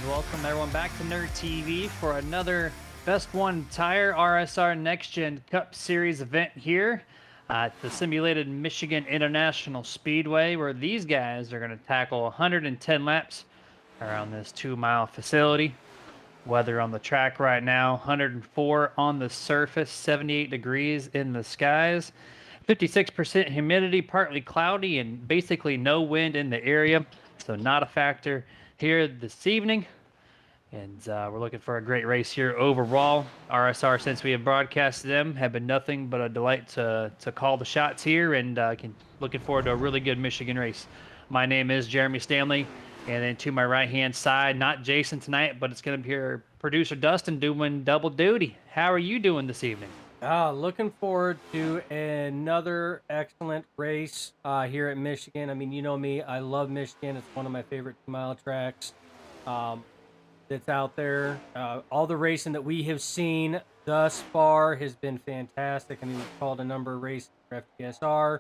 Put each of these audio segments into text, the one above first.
Welcome everyone back to Nerd TV for another Best One Tire RSR Next Gen Cup Series event here at the simulated Michigan International Speedway, where these guys are going to tackle 110 laps around this 2-mile facility. Weather on the track right now, 104 on the surface, 78 degrees in the skies, 56% humidity, partly cloudy, and basically no wind in the area, so not a factor here this evening. And we're looking for a great race here overall. RSR, since we have broadcasted them, have been nothing but a delight to call the shots here, and looking forward to a really good Michigan race. My name is Jeremy Stanley, and then to my right-hand side, not Jason tonight, but it's going to be our producer Dustin doing double duty. How are you doing this evening? Looking forward to another excellent race here at Michigan. I mean, you know me, I love Michigan. It's one of my favorite 2-mile tracks that's out there. All the racing that we have seen thus far has been fantastic. I mean, we've called a number of races for FTSR,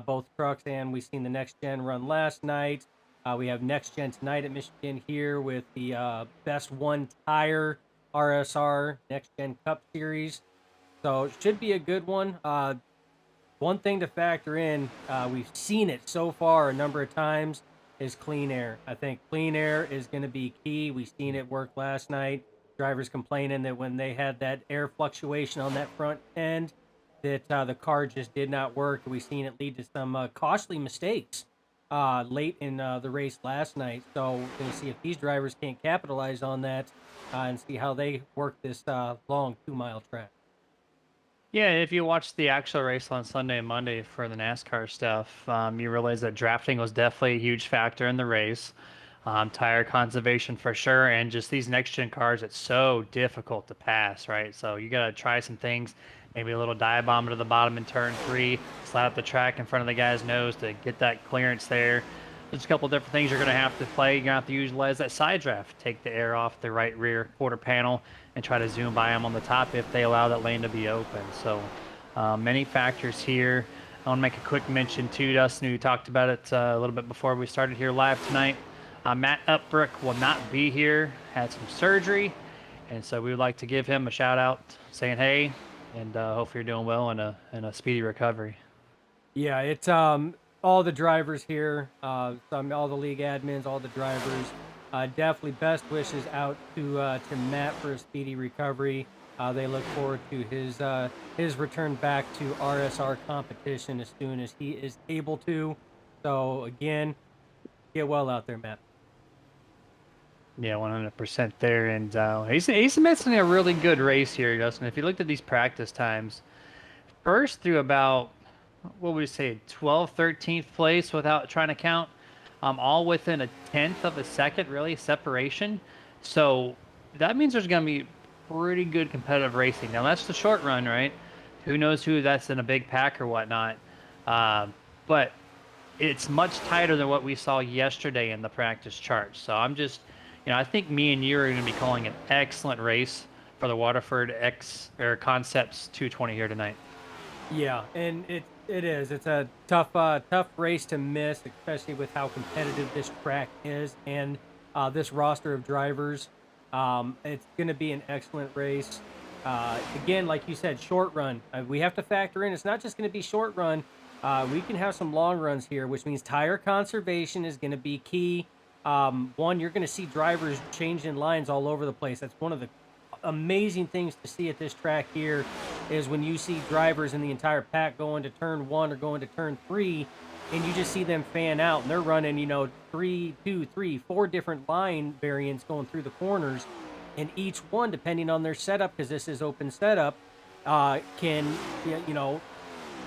both trucks, and we've seen the Next Gen run last night. We have Next Gen tonight at Michigan here with the Best One Tire RSR Next Gen Cup Series. So it should be a good one. One thing to factor in, we've seen it so far a number of times, is clean air. I think clean air is going to be key. We've seen it work last night. Drivers complaining that when they had that air fluctuation on that front end, that the car just did not work. We've seen it lead to some costly mistakes late in the race last night. So we're going to see if these drivers can't capitalize on that and see how they work this long 2-mile track. Yeah, if you watch the actual race on Sunday and Monday for the NASCAR stuff, you realize that drafting was definitely a huge factor in the race. Tire conservation for sure, and just these next gen cars, it's so difficult to pass, right? So you got to try some things, maybe a little dive bomb to the bottom in turn 3, slide up the track in front of the guy's nose to get that clearance there. There's a couple different things you're going to have to play. You're going to have to utilize that side draft, take the air off the right rear quarter panel, and try to zoom by them on the top if they allow that lane to be open. So many factors here. I want to make a quick mention too, Dustin, who talked about it a little bit before we started here live tonight. Matt Upbrook will not be here, had some surgery, and so we would like to give him a shout out saying hey, and hope you're doing well and a speedy recovery. Yeah, it's all the drivers here, all the league admins, all the drivers. Definitely best wishes out to Matt for a speedy recovery. They look forward to his return back to RSR competition as soon as he is able to. So again, get well out there, Matt. Yeah, 100% there, and he's missing a really good race here, Justin. If you looked at these practice times, first through about what would we say 12th, 13th place without trying to count, all within a tenth of a second, really separation. So that means there's going to be pretty good competitive racing. Now that's the short run, right? Who knows who that's in a big pack or whatnot, but it's much tighter than what we saw yesterday in the practice charts. So I'm just, I think me and you are going to be calling an excellent race for the Waterford X or Concepts 220 here tonight. Yeah, and it is. It's a tough race to miss, especially with how competitive this track is and this roster of drivers. It's going to be an excellent race. Again, like you said, short run. We have to factor in. It's not just going to be short run. We can have some long runs here, which means tire conservation is going to be key. One, you're going to see drivers changing lines all over the place. That's one of the amazing things to see at this track here is when you see drivers in the entire pack going to turn 1 or going to turn 3, and you just see them fan out, and they're running, 3, 2, 3, 4 different line variants going through the corners, and each one, depending on their setup, because this is open setup, can,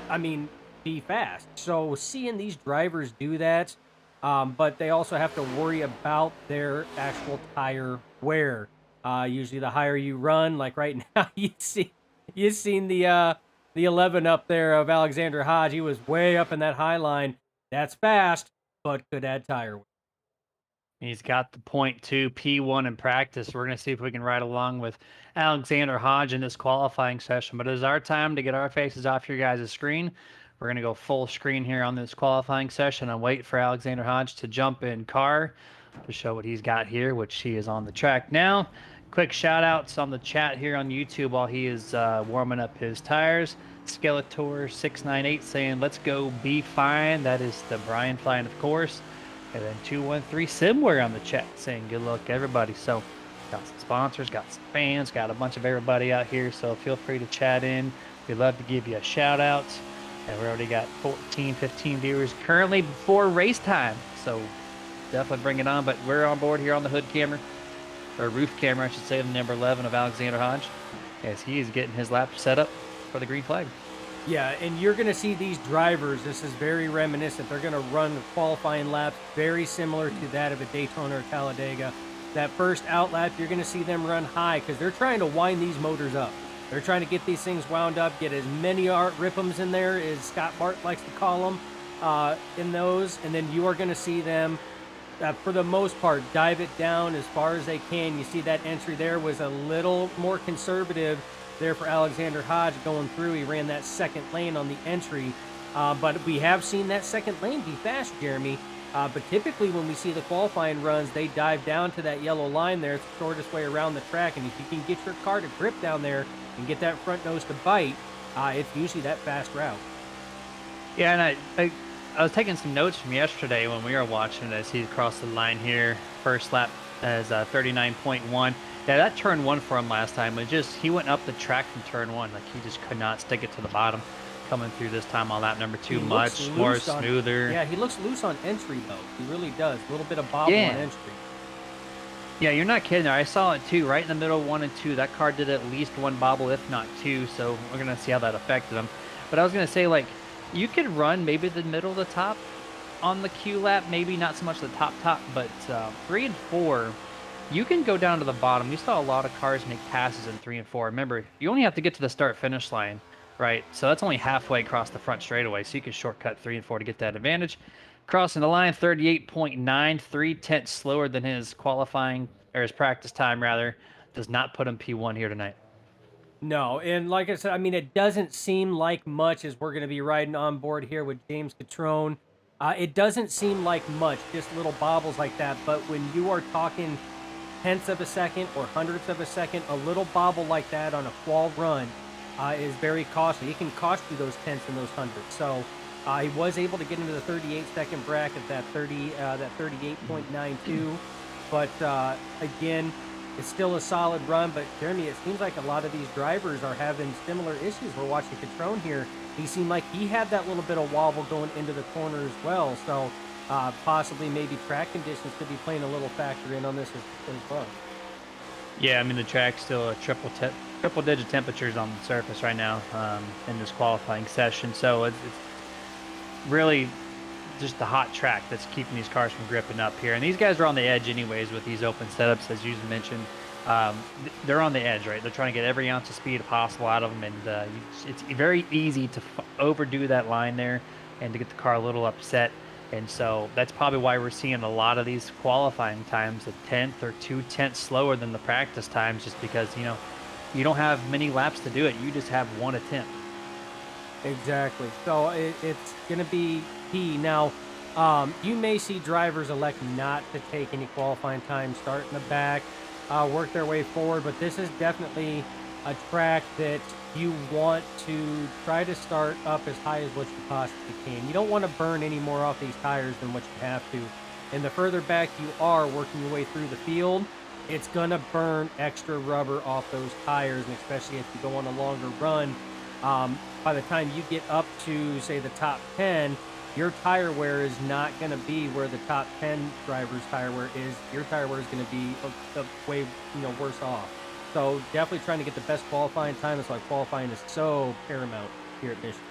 I mean, be fast. So seeing these drivers do that, but they also have to worry about their actual tire wear. Usually the higher you run, like right now, you've seen the 11 up there of Alexander Hodge. He was way up in that high line. That's fast, but could add tire wear. He's got the .2 P1 in practice. We're going to see if we can ride along with Alexander Hodge in this qualifying session. But it is our time to get our faces off your guys' screen. We're going to go full screen here on this qualifying session and wait for Alexander Hodge to jump in car. to show what he's got here, which he is on the track now. Quick shout outs on the chat here on YouTube while he is warming up his tires. Skeletor698 saying, let's go be fine. That is the Brian Fine, of course. And then 213 Simware on the chat saying, good luck, everybody. So, got some sponsors, got some fans, got a bunch of everybody out here. So, feel free to chat in. We'd love to give you a shout out. And we already got 14, 15 viewers currently before race time. So, definitely bring it on. But we're on board here on the hood camera, or roof camera, I should say, the number 11 of Alexander Hodge, as he is getting his lap set up for the green flag. Yeah, and you're going to see these drivers. This is very reminiscent. They're going to run the qualifying laps very similar to that of a Daytona or Talladega. That first out lap, you're going to see them run high because they're trying to wind these motors up. They're trying to get these things wound up, get as many rip'ems in there, as Scott Bart likes to call them, in those. And then you are going to see them, for the most part, dive it down as far as they can. You see that entry there was a little more conservative there for Alexander Hodge going through. He ran that second lane on the entry, but we have seen that second lane be fast, Jeremy. But typically when we see the qualifying runs, they dive down to that yellow line there. It's the shortest way around the track, and if you can get your car to grip down there and get that front nose to bite, it's usually that fast route. Yeah, and I was taking some notes from yesterday when we were watching as he crossed the line here. First lap as 39.1. Yeah, that turn one for him last time was just, he went up the track from turn one. Like, he just could not stick it to the bottom. Coming through this time on lap number two, much more smoother. Yeah, he looks loose on entry, though. He really does. A little bit of bobble on entry. Yeah, you're not kidding there. I saw it too, right in the middle, 1 and 2. That car did at least one bobble, if not two. So we're going to see how that affected him. But I was going to say, like, you could run maybe the middle of the top on the Q lap, maybe not so much the top, but 3 and 4, you can go down to the bottom. You saw a lot of cars make passes in 3 and 4. Remember, you only have to get to the start-finish line, right? So that's only halfway across the front straightaway, so you can shortcut 3 and 4 to get that advantage. Crossing the line, 38.9, 3/10 slower than his qualifying, or his practice time, rather. Does not put him P1 here tonight. No, and like I said, I mean, it doesn't seem like much as we're going to be riding on board here with James Catrone. It doesn't seem like much, just little bobbles like that. But when you are talking tenths of a second or hundredths of a second, a little bobble like that on a qual run is very costly. It can cost you those tenths and those hundredths. So he was able to get into the 38-second bracket, that 38.92. But again, it's still a solid run. But Jeremy, it seems like a lot of these drivers are having similar issues. We're watching Catrone here. He seemed like he had that little bit of wobble going into the corner as well. So possibly maybe track conditions could be playing a little factor in on this as well. Yeah, I mean, the track's still a triple-digit temperatures on the surface right now in this qualifying session. So it's really just the hot track that's keeping these cars from gripping up here. And these guys are on the edge anyways with these open setups, as you mentioned. They're on the edge, right? They're trying to get every ounce of speed possible out of them, and it's very easy to overdo that line there and to get the car a little upset. And so that's probably why we're seeing a lot of these qualifying times a tenth or 2/10 slower than the practice times, just because, you know, you don't have many laps to do it. You just have one attempt. Exactly. So it's going to be key. Now, you may see drivers elect not to take any qualifying time, start in the back, work their way forward, but this is definitely a track that you want to try to start up as high as what you possibly can. You don't want to burn any more off these tires than what you have to. And the further back you are working your way through the field, it's going to burn extra rubber off those tires, and especially if you go on a longer run. By the time you get up to, say, the top 10, your tire wear is not going to be where the top 10 drivers' tire wear is. Your tire wear is going to be way worse off. So definitely trying to get the best qualifying time. That's why qualifying is so paramount here at Michigan.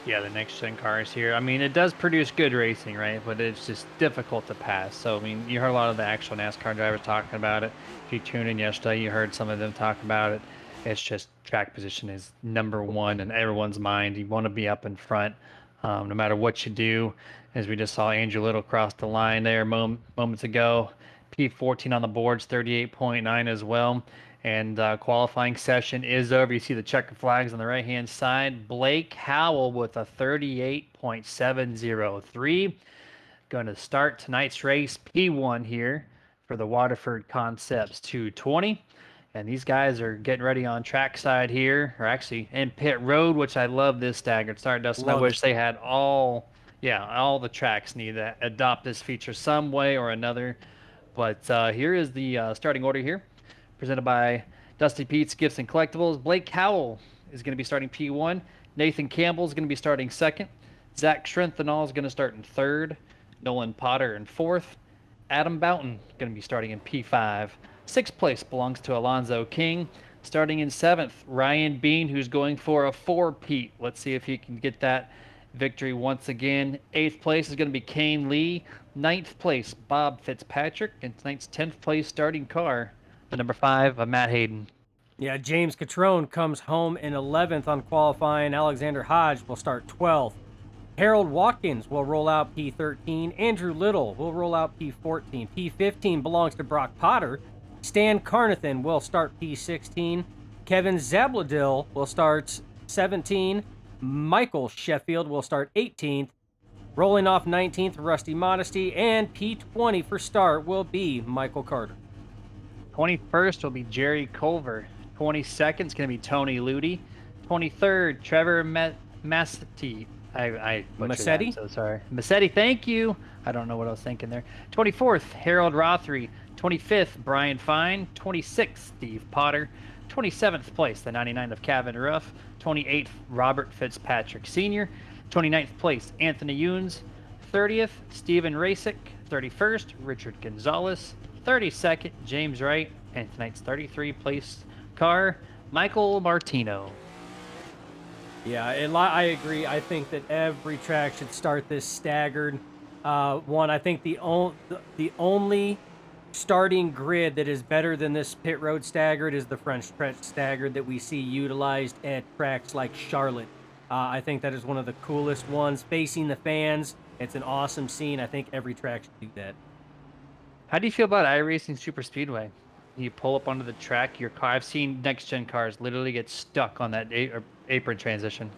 Yeah, the next gen cars here. I mean, it does produce good racing, right? But it's just difficult to pass. So, I mean, you heard a lot of the actual NASCAR drivers talking about it. If you tuned in yesterday, you heard some of them talk about it. It's just track position is number one in everyone's mind. You want to be up in front no matter what you do. As we just saw Andrew Little cross the line there moments ago. P14 on the boards, 38.9 as well. And qualifying session is over. You see the checker flags on the right-hand side. Blake Howell with a 38.703. Going to start tonight's race P1 here for the Waterford Concepts 220. And these guys are getting ready on trackside here, or actually in pit road, which I love this staggered start, Dustin. I Love it. wish they had all the tracks need to adopt this feature some way or another. But here is the starting order here, presented by Dusty Pete's Gifts and Collectibles. Blake Howell is going to be starting P1. Nathan Campbell is going to be starting second. Zach Schrenthal is going to start in third. Nolan Potter in fourth. Adam Boughton going to be starting in P5. Sixth place belongs to Alonzo King. Starting in seventh, Ryan Bean, who's going for a four-peat. Let's see if he can get that victory once again. Eighth place is going to be Kane Lee. Ninth place, Bob Fitzpatrick. And tonight's 10th place starting car, the number 5, Matt Hayden. Yeah, James Catrone comes home in 11th on qualifying. Alexander Hodge will start 12th. Harold Watkins will roll out P13. Andrew Little will roll out P14. P15 belongs to Brock Potter. Stan Carnathan will start P16. Kevin Zabladil will start 17. Michael Sheffield will start 18th. Rolling off 19th, Rusty Modesty. And P20 for start will be Michael Carter. 21st will be Jerry Culver. 22nd is going to be Tony Ludi. 23rd, Trevor Massetti. I butchered that, Massetti? I'm so sorry. Massetti, thank you. I don't know what I was thinking there. 24th, Harold Rothery. 25th, Brian Fine. 26th, Steve Potter. 27th place, the 99 of Kevin Ruff. 28th, Robert Fitzpatrick Sr. 29th place, Anthony Younes. 30th, Stephen Rasick. 31st, Richard Gonzalez. 32nd, James Wright. And tonight's 33rd place car, Michael Martino. Yeah, I agree. I think that every track should start this staggered. I think the only starting grid that is better than this pit road staggered is the French stretch staggered that we see utilized at tracks like Charlotte. I think that is one of the coolest ones. Facing the fans, it's an awesome scene. I think every track should do that. How do you feel about iRacing Super Speedway? You pull up onto the track, your car. I've seen next-gen cars literally get stuck on that apron transition.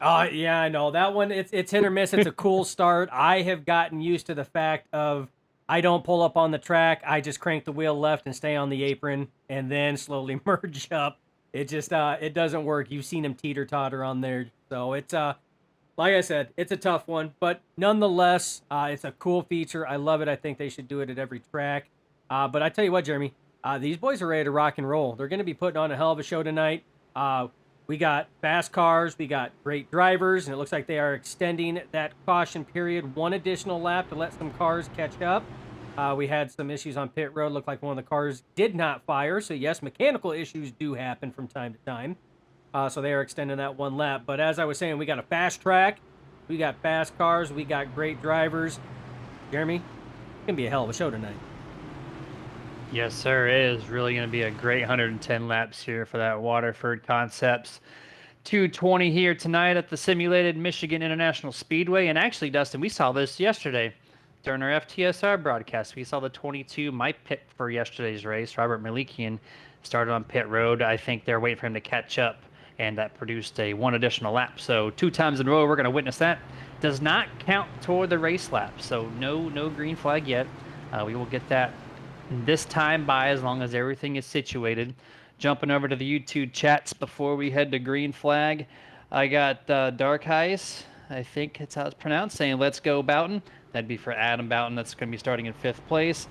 Yeah, I know. That one, it's hit or miss. It's a cool start. I have gotten used to the fact of I don't pull up on the track. I just crank the wheel left and stay on the apron and then slowly merge up. It just, it doesn't work. You've seen them teeter-totter on there. So it's, like I said, it's a tough one. But nonetheless, it's a cool feature. I love it. I think they should do it at every track. But I tell you what, Jeremy, these boys are ready to rock and roll. They're going to be putting on a hell of a show tonight. We got fast cars, we got great drivers, and it looks like they are extending that caution period one additional lap to let some cars catch up. We had some issues on pit road. Looked like one of the cars did not fire. So yes, mechanical issues do happen from time to time. So they are extending that one lap. But as I was saying, we got a fast track, we got fast cars, we got great drivers. Jeremy, it's going to be a hell of a show tonight. Yes, sir. It is really going to be a great 110 laps here for that Waterford Concepts 220 here tonight at the simulated Michigan International Speedway. And actually, Dustin, we saw this yesterday during our FTSR broadcast. We saw the 22, my pick for yesterday's race. Robert Malikian started on pit road. I think they're waiting for him to catch up, and that produced a one additional lap. So 2 times in a row, we're going to witness that. Does not count toward the race lap, so no green flag yet. We will get that this time by as long as everything is situated. Jumping over to the YouTube chats before we head to green flag. I got Dark Eyes, I think it's how it's pronounced, saying let's go Boughton. That'd be for Adam Boughton. That's going to be starting in 5th place.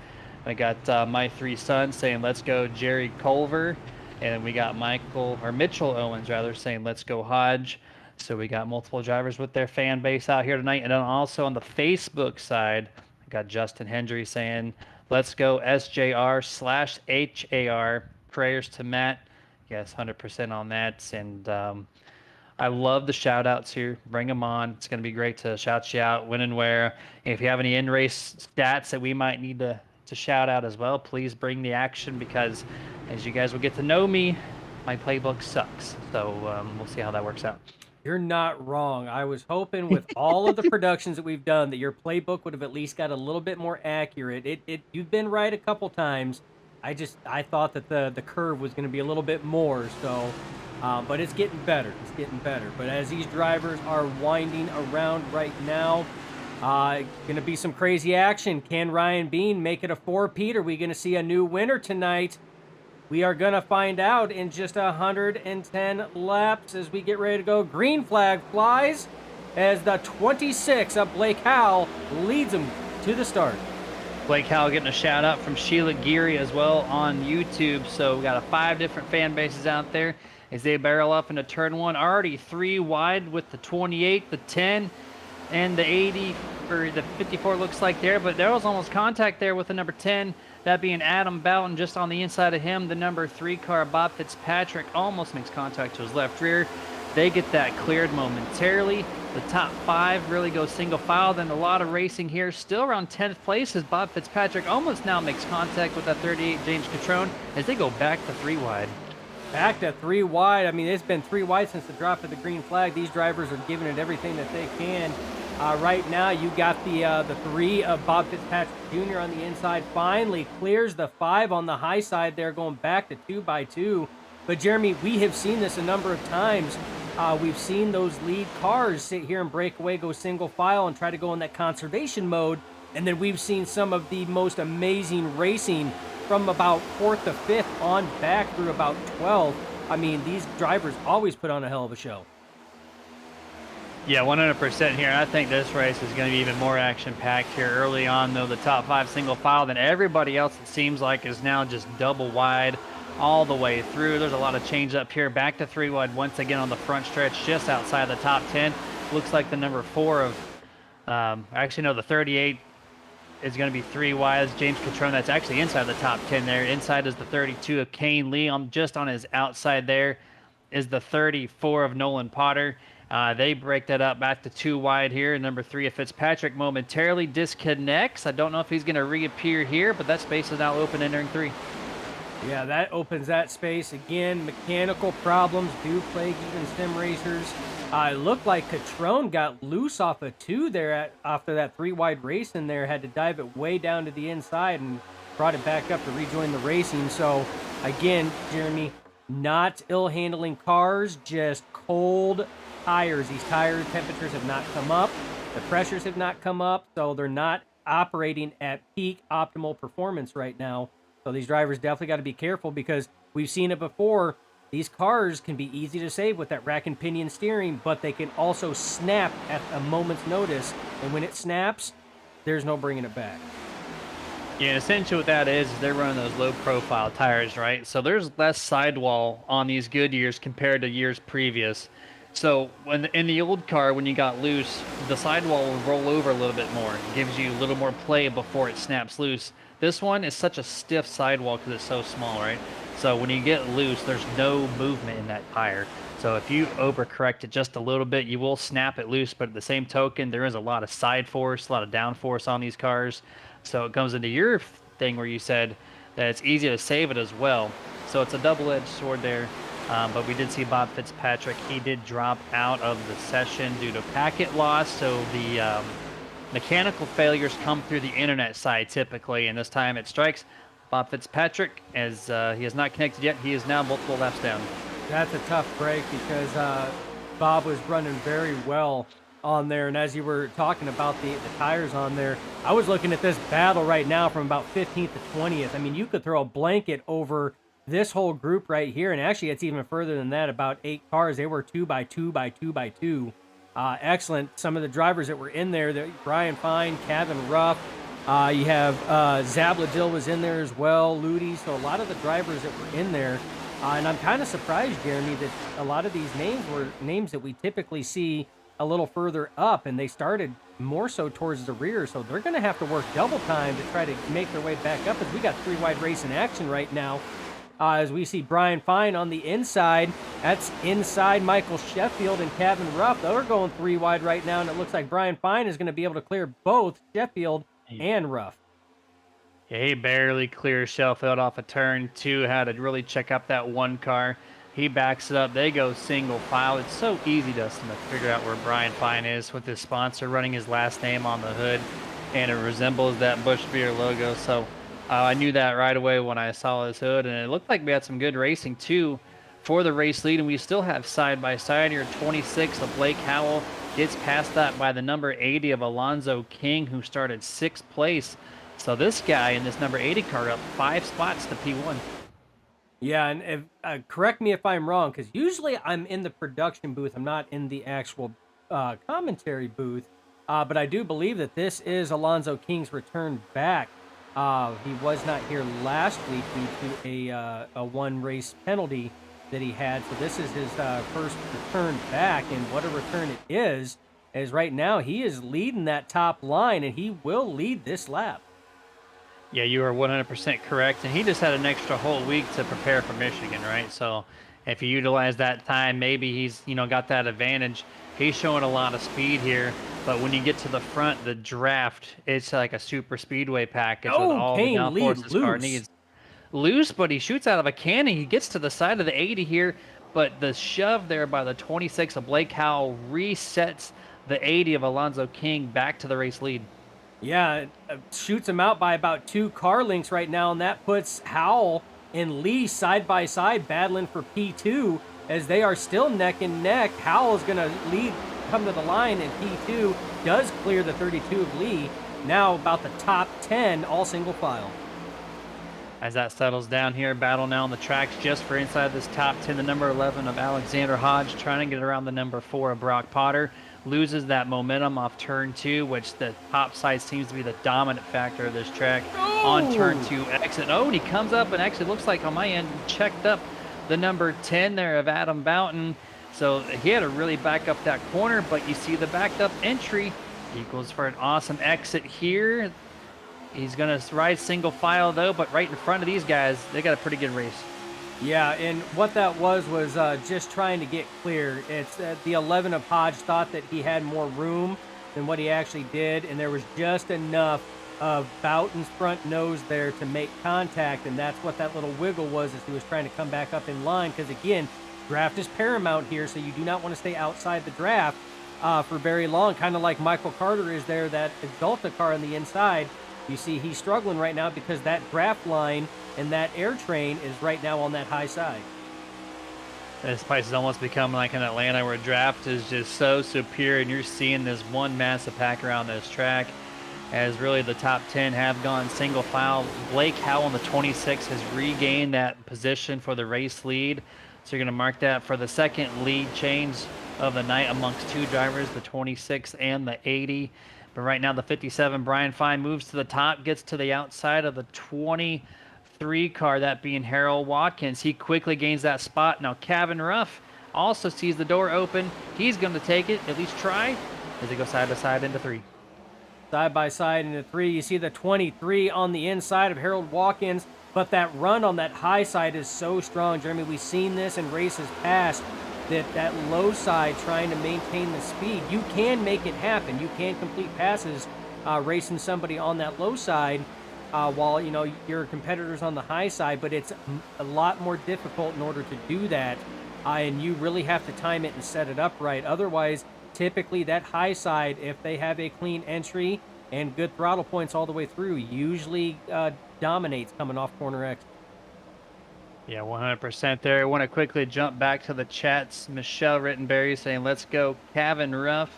I got my 3 sons saying let's go Jerry Culver. And we got Mitchell Owens rather saying let's go Hodge. So we got multiple drivers with their fan base out here tonight. And then also on the Facebook side, I got Justin Hendry saying let's go SJR/HAR. Prayers to Matt. Yes, 100% on that. And I love the shout outs here. Bring them on. It's going to be great to shout you out when and where. If you have any in-race stats that we might need to shout out as well, please bring the action, because as you guys will get to know me, my playbook sucks. So we'll see how that works out. You're not wrong. I was hoping with all of the productions that we've done that your playbook would have at least got a little bit more accurate. You've been right a couple times. I thought that the curve was going to be a little bit more. So, but it's getting better. It's getting better. But as these drivers are winding around right now, Gonna be some crazy action. Can Ryan Bean make it a four-peat? Are we gonna see a new winner tonight? We are gonna find out in just 110 laps as we get ready to go. Green flag flies as the 26 of Blake Howell leads him to the start. Blake Howell getting a shout out from Sheila Geary as well on YouTube. So we got 5 different fan bases out there as they barrel up into turn 1. Already 3 wide with the 28, the 10, and the 80 or the 54 looks like there. But there was almost contact there with the number 10, that being Adam Boughton. Just on the inside of him, the number 3 car, Bob Fitzpatrick, almost makes contact to his left rear. They get that cleared momentarily. The top 5 really go single file. Then a lot of racing here. Still around 10th place as Bob Fitzpatrick almost now makes contact with that 38 James Catrone as they go back to 3 wide. Back to 3 wide. I mean, it's been 3 wide since the drop of the green flag. These drivers are giving it everything that they can. Right now, you got the 3 of Bob Fitzpatrick Jr. on the inside. Finally clears the 5 on the high side there, going back to 2 by 2. But Jeremy, we have seen this a number of times. We've seen those lead cars sit here and break away, go single file, and try to go in that conservation mode. And then we've seen some of the most amazing racing from about 4th to 5th on back through about 12th. I mean, these drivers always put on a hell of a show. Yeah, 100% here. I think this race is going to be even more action-packed here early on, though. The top 5 single file, then everybody else, it seems like, is now just double wide all the way through. There's a lot of change up here. Back to 3 wide once again on the front stretch, just outside the top 10. Looks like the number 4 of, actually, no, the 38 is going to be 3 wide. James Catrone, that's actually inside the top 10 there. Inside is the 32 of Kane Lee. Just on his outside there is the 34 of Nolan Potter. They break that up back to 2 wide here. Number 3 of Fitzpatrick momentarily disconnects. I don't know if he's going to reappear here, but that space is now open entering 3. Yeah, that opens that space. Again, mechanical problems do plague even sim racers. It looked like Catrone got loose off of 2 there after that 3 wide race in there. Had to dive it way down to the inside and brought it back up to rejoin the racing. So, again, Jeremy, not ill-handling cars, just cold tires. These tire temperatures have not come up. The pressures have not come up, so they're not operating at peak optimal performance right now. So these drivers definitely got to be careful because we've seen it before. These cars can be easy to save with that rack and pinion steering, but they can also snap at a moment's notice. And when it snaps, there's no bringing it back. Yeah, essentially what that is they're running those low-profile tires, right? So there's less sidewall on these Goodyears compared to years previous. So when in the old car, when you got loose, the sidewall will roll over a little bit more. It gives you a little more play before it snaps loose. This one is such a stiff sidewall because it's so small, right? So when you get loose, there's no movement in that tire. So if you overcorrect it just a little bit, you will snap it loose. But at the same token, there is a lot of side force, a lot of down force on these cars. So it comes into your thing where you said that it's easy to save it as well. So it's a double-edged sword there. But we did see Bob Fitzpatrick. He did drop out of the session due to packet loss. So the mechanical failures come through the internet side typically, and this time it strikes Bob Fitzpatrick as he has not connected yet. He is now multiple laps down. That's a tough break because Bob was running very well on there, and as you were talking about the tires on there, I was looking at this battle right now from about 15th to 20th. I mean, you could throw a blanket over this whole group right here, and actually it's even further than that, about 8 cars. They were 2 by 2 by 2 by 2. Excellent. Some of the drivers that were in there, Brian Fine, Kevin Ruff, you have Zabladil was in there as well, Ludi. So a lot of the drivers that were in there. And I'm kind of surprised, Jeremy, that a lot of these names were names that we typically see a little further up, and they started more so towards the rear. So they're going to have to work double time to try to make their way back up, as we got 3 wide race in action right now. As we see Brian Fine on the inside. That's inside Michael Sheffield and Kevin Ruff. They're going 3 wide right now, and it looks like Brian Fine is going to be able to clear both Sheffield and Ruff. Yeah, he barely clears Sheffield off of turn 2. Had to really check up that 1 car. He backs it up. They go single file. It's so easy, Dustin, to figure out where Brian Fine is with his sponsor running his last name on the hood, and it resembles that Busch Beer logo. So I knew that right away when I saw his hood, and it looked like we had some good racing too for the race lead, and we still have side by side here. 26 of Blake Howell gets past that by the number 80 of Alonzo King, who started 6th place. So this guy in this number 80 car up 5 spots to P1. Yeah, and if, correct me if I'm wrong, because usually I'm in the production booth. I'm not in the actual commentary booth. But I do believe that this is Alonzo King's return back. He was not here last week due to a one race penalty that he had. So this is his first return back, and what a return it is! As right now he is leading that top line, and he will lead this lap. Yeah, you are 100% correct. And he just had an extra whole week to prepare for Michigan, right? So if you utilize that time, maybe he's, got that advantage. He's showing a lot of speed here. But when you get to the front, the draft, it's like a super speedway package with all the downforce this car needs. Loose, but he shoots out of a cannon. He gets to the side of the 80 here, but the shove there by the 26 of Blake Howell resets the 80 of Alonzo King back to the race lead. Yeah, shoots him out by about 2 car lengths right now, and that puts Howell and Lee side by side battling for P2 as they are still neck and neck. Howell is going to come to the line, and P2 does clear the 32 of Lee. Now about the top 10, all single file. As that settles down here, battle now on the tracks just for inside this top 10. The number 11 of Alexander Hodge trying to get around the number 4 of Brock Potter. Loses that momentum off turn 2, which the top side seems to be the dominant factor of this track. On turn 2 exit. Oh, and he comes up and actually looks like on my end checked up the number 10 there of Adam Boughton. So he had to really back up that corner, but you see the backed up entry. He goes for an awesome exit here. He's going to ride single file though, but right in front of these guys, they got a pretty good race. Yeah, and what that was just trying to get clear. It's the 11 of Hodge thought that he had more room than what he actually did, and there was just enough of Boughton's front nose there to make contact, and that's what that little wiggle was as he was trying to come back up in line, because again, draft is paramount here, so you do not want to stay outside the draft for very long, kind of like Michael Carter is there, that Exalta car on the inside. You see he's struggling right now because that draft line and that air train is right now on that high side. This place has almost become like in Atlanta where draft is just so superior, and you're seeing this one massive pack around this track as really the top 10 have gone single file. Blake Howell on the 26 has regained that position for the race lead. So you're going to mark that for the second lead change of the night amongst 2 drivers, the 26 and the 80. But right now the 57, Brian Fine, moves to the top, gets to the outside of the 23 car, that being Harold Watkins. He quickly gains that spot. Now Kevin Ruff also sees the door open. He's going to take it, at least try, as they go side by side into 3. Side by side into 3. You see the 23 on the inside of Harold Watkins, but that run on that high side is so strong. Jeremy, we've seen this in races past, that low side trying to maintain the speed. You can make it happen. You can complete passes racing somebody on that low side while your competitor's on the high side, but it's a lot more difficult in order to do that, and you really have to time it and set it up right. Otherwise, typically that high side, if they have a clean entry and good throttle points all the way through, usually dominates coming off corner X. Yeah, 100% there. I want to quickly jump back to the chats. Michelle Rittenberry saying, let's go. Kevin Ruff.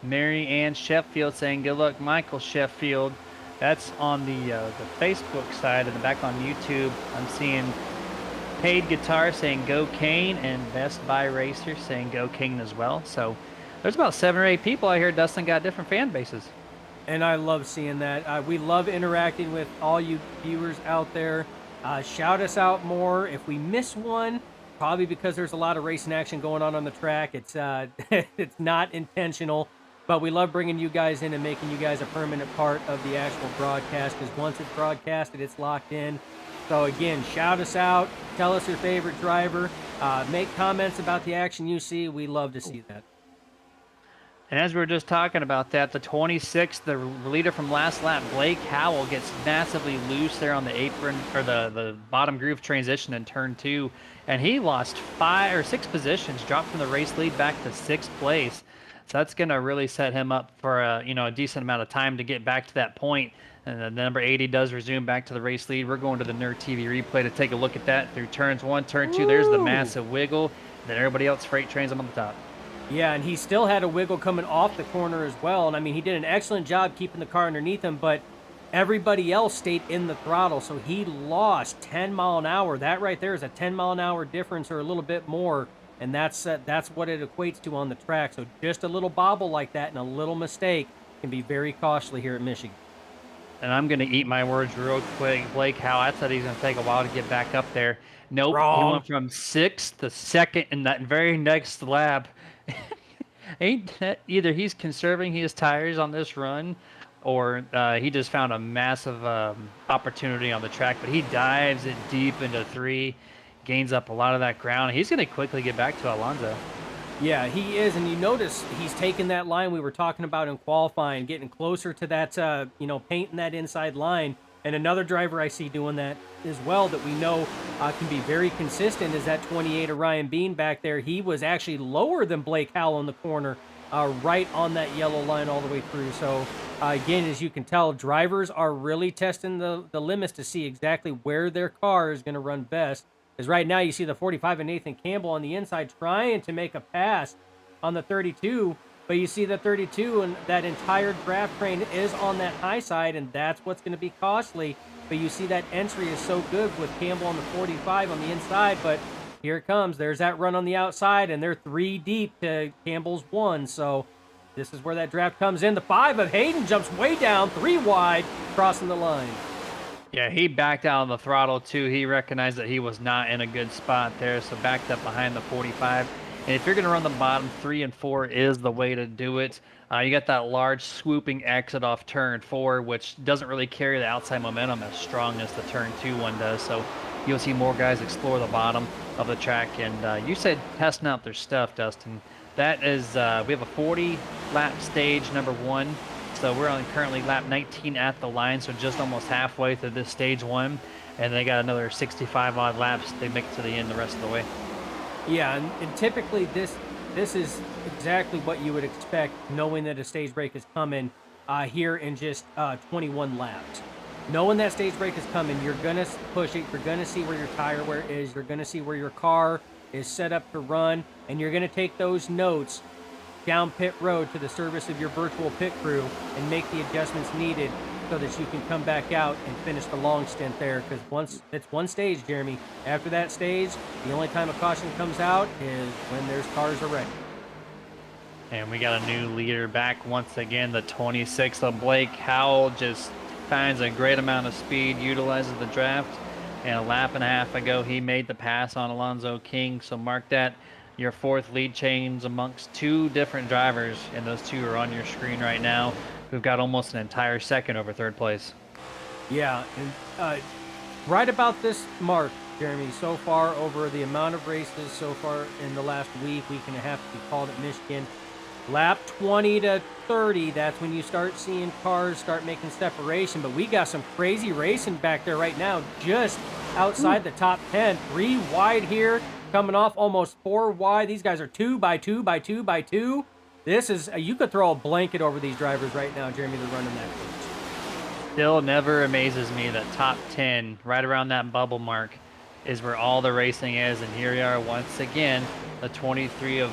Mary Ann Sheffield saying, good luck, Michael Sheffield. That's on the Facebook side, and back on YouTube, I'm seeing Paid Guitar saying, go Kane, and Best Buy Racer saying, go Kane as well. So there's about 7 or 8 people out here. Dustin got different fan bases. And I love seeing that. We love interacting with all you viewers out there. Shout us out more. If we miss one, probably because there's a lot of racing action going on the track. It's it's not intentional, but we love bringing you guys in and making you guys a permanent part of the actual broadcast, because once it's broadcasted, it's locked in. So again, shout us out. Tell us your favorite driver. Make comments about the action you see. We love to see that. And as we were just talking about that, the 26th, the leader from last lap, Blake Howell, gets massively loose there on the apron, or the bottom groove transition in turn 2. And he lost 5 or 6 positions, dropped from the race lead back to 6th place. So that's going to really set him up for a decent amount of time to get back to that point. And the number 80 does resume back to the race lead. We're going to the Nerd TV replay to take a look at that through turns 1, turn 2. There's the massive wiggle. Then everybody else freight trains him on the top. Yeah, and he still had a wiggle coming off the corner as well. And I mean, he did an excellent job keeping the car underneath him, but everybody else stayed in the throttle. So he lost 10 mile an hour. That right there is a 10-mile-an-hour difference or a little bit more. And that's what it equates to on the track. So just a little bobble like that and a little mistake can be very costly here at Michigan. And I'm going to eat my words real quick. Blake Howe, I thought he's going to take a while to get back up there. Nope. He Wrong. went from sixth to second in that very next lap. Ain't that either he's conserving his tires on this run or he just found a massive opportunity on the track. But he dives it deep into three, gains up a lot of that ground. He's going to quickly get back to Alonso. Yeah, he is, and you notice he's taking that line we were talking about in qualifying, getting closer to that, painting that inside line. And another driver I see doing that as well that we know can be very consistent is that 28 of Ryan Bean back there. He was actually lower than Blake Howell in the corner, right on that yellow line all the way through. So, again, as you can tell, drivers are really testing the limits to see exactly where their car is going to run best. Because right now you see the 45 of Nathan Campbell on the inside trying to make a pass on the 32, but you see the 32 and that entire draft train is on that high side, and that's what's going to be costly. But you see that entry is so good with Campbell on the 45 on the inside, but here it comes. There's that run on the outside, and they're 3 deep to Campbell's 1. So this is where that draft comes in. The 5 of Hayden jumps way down, 3 wide, crossing the line. Yeah, he backed out on the throttle too. He recognized that he was not in a good spot there, so backed up behind the 45. And if you're going to run the bottom, 3 and 4 is the way to do it. You got that large swooping exit off turn 4, which doesn't really carry the outside momentum as strong as the turn 2 one does. So you'll see more guys explore the bottom of the track. And you said testing out their stuff, Dustin. That is, we have a 40 lap stage number 1. So we're on currently lap 19 at the line, so just almost halfway through this stage 1, and they got another 65 odd laps. They make it to the end the rest of the way. Yeah, and typically this is exactly what you would expect, knowing that a stage break is coming here in just 21 laps. Knowing that stage break is coming, you're gonna push it. You're gonna see where your tire wear is. You're gonna see where your car is set up to run, and you're gonna take those notes down pit road to the service of your virtual pit crew and make the adjustments needed so that you can come back out and finish the long stint there. Because once it's one stage, Jeremy, after that stage, the only time a caution comes out is when there's cars are ready. And we got a new leader back once again, the 26 of Blake Howell. Just finds a great amount of speed, utilizes the draft, and a lap and a half ago he made the pass on Alonso King. So mark that your 4th lead change amongst 2 different drivers, and those 2 are on your screen right now, who've got almost an entire second over 3rd place. Yeah, and right about this mark, Jeremy, so far over the amount of races so far in the last week and a half to be called at Michigan, lap 20 to 30, that's when you start seeing cars start making separation. But we got some crazy racing back there right now, just outside the top 10, 3 wide here, coming off almost 4 wide. These guys are 2 by 2 by 2 by 2. This is, you could throw a blanket over these drivers right now, Jeremy, they're running that coach. Still never amazes me that top 10, right around that bubble mark, is where all the racing is. And here we are once again, the 23 of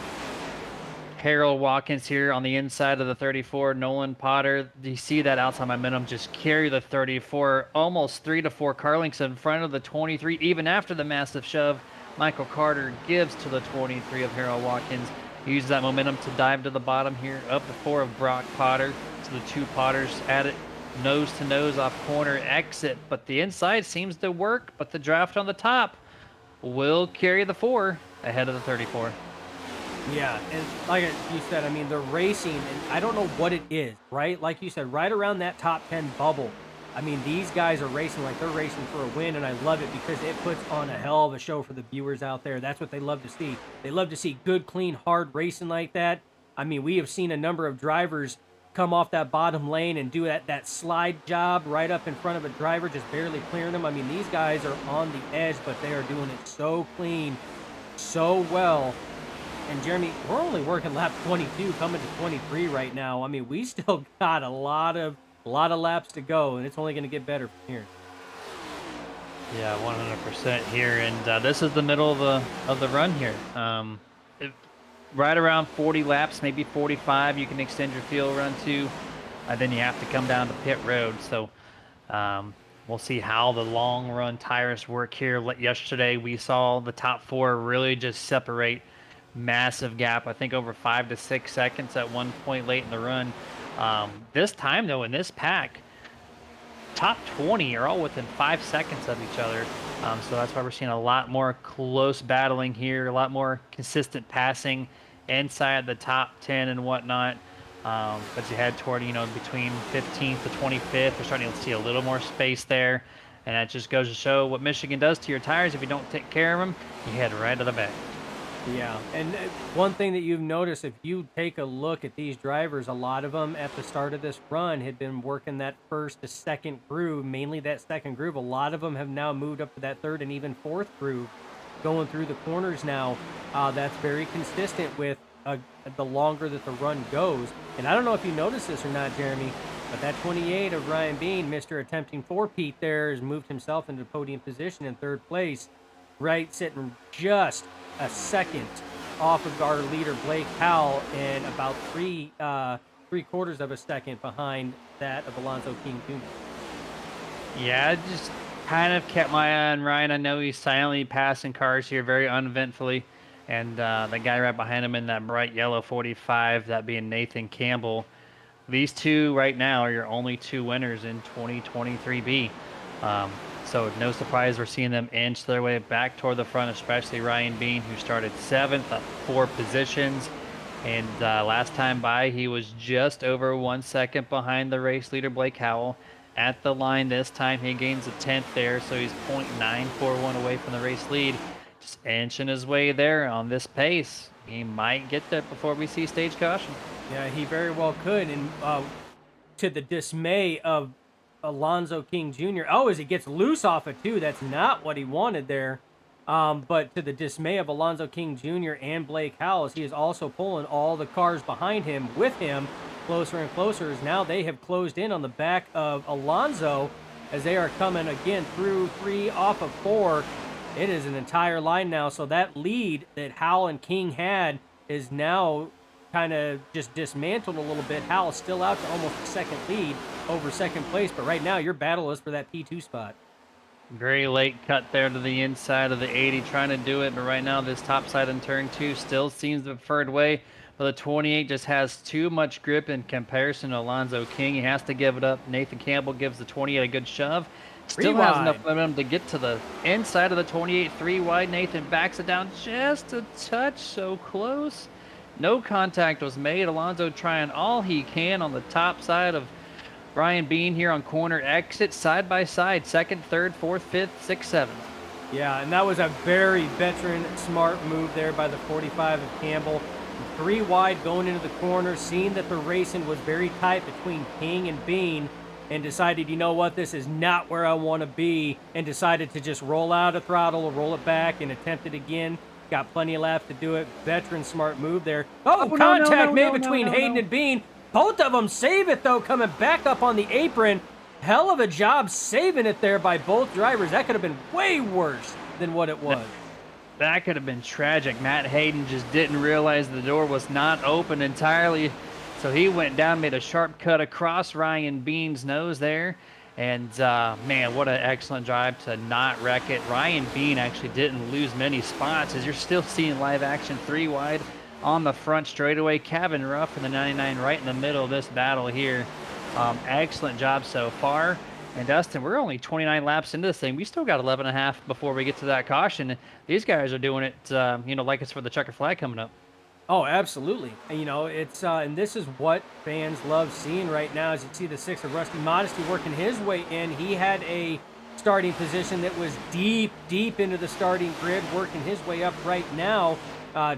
Harold Watkins here on the inside of the 34, Nolan Potter. You see that outside momentum just carry the 34, almost 3 to 4 car lengths in front of the 23, even after the massive shove Michael Carter gives to the 23 of Harold Watkins. He uses that momentum to dive to the bottom here, up the 4 of Brock Potter. So the 2 Potters at it, nose to nose off corner exit, but the inside seems to work, but the draft on the top will carry the 4 ahead of the 34. Yeah, and like you said, I mean, the racing, and I don't know what it is, right? Like you said, right around that top 10 bubble. I mean, these guys are racing like they're racing for a win, and I love it because it puts on a hell of a show for the viewers out there. That's what they love to see. They love to see good, clean, hard racing like that. I mean, we have seen a number of drivers come off that bottom lane and do that slide job right up in front of a driver, just barely clearing them. I mean, these guys are on the edge, but they are doing it so clean, so well. And Jeremy, we're only working lap 22, coming to 23 right now. I mean, we still got a lot of laps to go, and it's only going to get better from here. Yeah, 100% here, and this is the middle of the run here. right around 40 laps, maybe 45. You can extend your field run to. Then you have to come down to pit road. So um, we'll see how the long run tires work here. Yesterday, we saw the top four really just separate, massive gap. I think over 5 to 6 seconds at one point late in the run. This time, though, in this pack, top 20 are all within 5 seconds of each other. So that's why we're seeing a lot more close battling here, a lot more consistent passing inside the top 10 and whatnot. But you head toward, between 15th to 25th, we're starting to see a little more space there. And that just goes to show what Michigan does to your tires. If you don't take care of them, you head right to the back. Yeah, and one thing that you've noticed, if you take a look at these drivers, a lot of them at the start of this run had been working that first to second groove, mainly that second groove. A lot of them have now moved up to that third and even fourth groove, going through the corners now. That's very consistent with the longer that the run goes. And I don't know if you noticed this or not, Jeremy, but that 28 of Ryan Bean, Mr. Attempting Four-Peat there, has moved himself into podium position in third place, right, sitting just a second off of our leader Blake Howell, and about three-quarters of a second behind that of Alonzo King Jr. Yeah, I just kind of kept my eye on Ryan. I know he's silently passing cars here very uneventfully. And the guy right behind him in that bright yellow 45, that being Nathan Campbell. These two right now are your only two winners in 2023B. So no surprise we're seeing them inch their way back toward the front, especially Ryan Bean, who started 7th, up 4 positions. And last time by, he was just over 1 second behind the race leader, Blake Howell. At the line this time, he gains a 10th there, so he's 0.941 away from the race lead. Just inching his way there on this pace. He might get there before we see stage caution. Yeah, he very well could. And to the dismay of Alonzo King Jr. Oh, as he gets loose off it too. That's not what he wanted there. But to the dismay of Alonzo King Jr. and Blake Howell, he is also pulling all the cars behind him with him closer and closer, as now they have closed in on the back of Alonzo as they are coming again through 3 off of 4. It is an entire line now, so that lead that Howell and King had is now kind of just dismantled a little bit. Howell still out to almost a second lead over second place, but right now your battle is for that P2 spot. Very late cut there to the inside of the 80, trying to do it, but right now this top side in turn 2 still seems the preferred way. But the 28 just has too much grip in comparison to Alonzo King. He has to give it up. Nathan Campbell gives the 28 a good shove. Still has enough momentum to get to the inside of the 28, 3 wide. Nathan backs it down just a touch, so close. No contact was made. Alonzo trying all he can on the top side of Ryan Bean here on corner exit, side by side, 2nd, 3rd, 4th, 5th, 6th, 7th. Yeah, and that was a very veteran, smart move there by the 45 of Campbell. 3 wide going into the corner, seeing that the racing was very tight between King and Bean, and decided, you know what, this is not where I want to be, and decided to just roll out a throttle, roll it back, and attempt it again. Got plenty of laps to do it. Veteran smart move there. Oh, contact made between Hayden and Bean. Both of them save it, though, coming back up on the apron. Hell of a job saving it there by both drivers. That could have been way worse than what it was. That could have been tragic. Matt Hayden just didn't realize the door was not open entirely. So he went down, made a sharp cut across Ryan Bean's nose there. And, man, what an excellent drive to not wreck it. Ryan Bean actually didn't lose many spots, as you're still seeing live action 3 wide on the front straightaway. Kevin Ruff in the 99 right in the middle of this battle here. Excellent job so far. And Dustin, we're only 29 laps into this thing. We still got 11 and a half before we get to that caution. These guys are doing it, like it's for the checker flag coming up. Oh, absolutely. And, it's and this is what fans love seeing right now. As you see the 6 of Rusty Modesty working his way in. He had a starting position that was deep into the starting grid, working his way up right now,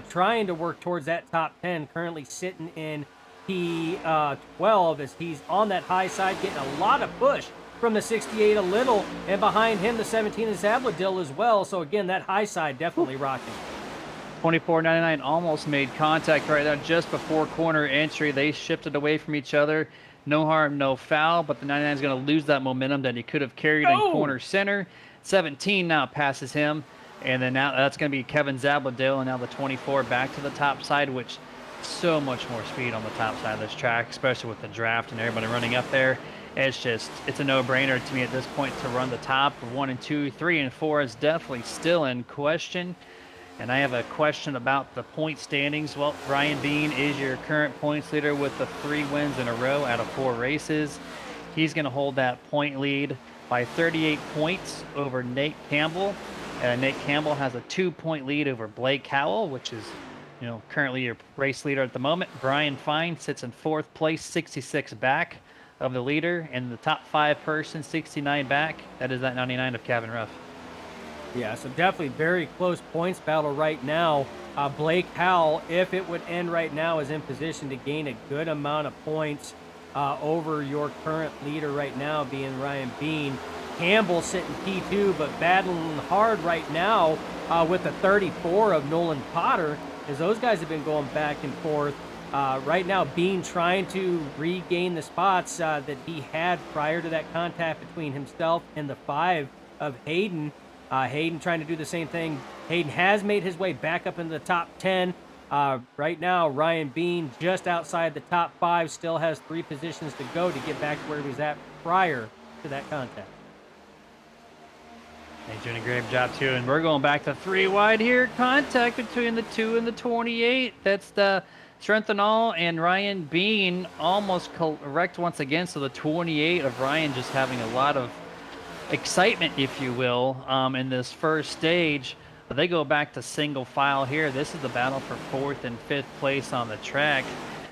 trying to work towards that top 10, currently sitting in P12 as he's on that high side, getting a lot of push from the 68 a little, and behind him the 17 is Zabladil as well. So again, that high side definitely rocking. 24.99 almost made contact right there just before corner entry. They shifted away from each other. No harm, no foul, but the 99 is going to lose that momentum that he could have carried in corner center. 17 now passes him. And then now that's going to be Kevin Zabladil, and now the 24 back to the top side, which so much more speed on the top side of this track, especially with the draft and everybody running up there. It's a no-brainer to me at this point to run the top. 1 and 2, 3 and 4 is definitely still in question. And I have a question about the point standings. Well, Ryan Bean is your current points leader with the 3 wins in a row out of 4 races. He's going to hold that point lead by 38 points over Nate Campbell. Nate Campbell has a 2-point lead over Blake Howell, which is, currently your race leader at the moment. Brian Fine sits in 4th place, 66 back of the leader, and the top 5 person, 69 back. That is that 99 of Kevin Ruff. Yeah, so definitely very close points battle right now. Blake Howell, if it would end right now, is in position to gain a good amount of points over your current leader right now, being Ryan Bean. Campbell sitting P2, but battling hard right now with the 34 of Nolan Potter, as those guys have been going back and forth. Right now, Bean trying to regain the spots that he had prior to that contact between himself and the 5 of Hayden. Hayden trying to do the same thing. Hayden has made his way back up into the top 10. Right now, Ryan Bean just outside the top 5, still has 3 positions to go to get back to where he was at prior to that contact. He's doing a great job too, and we're going back to 3 wide here. Contact between the 2 and the 28. That's the Trenthal and Ryan Bean almost correct once again. So the 28 of Ryan just having a lot of excitement, if you will, in this first stage. But they go back to single file here. This is the battle for 4th and 5th place on the track.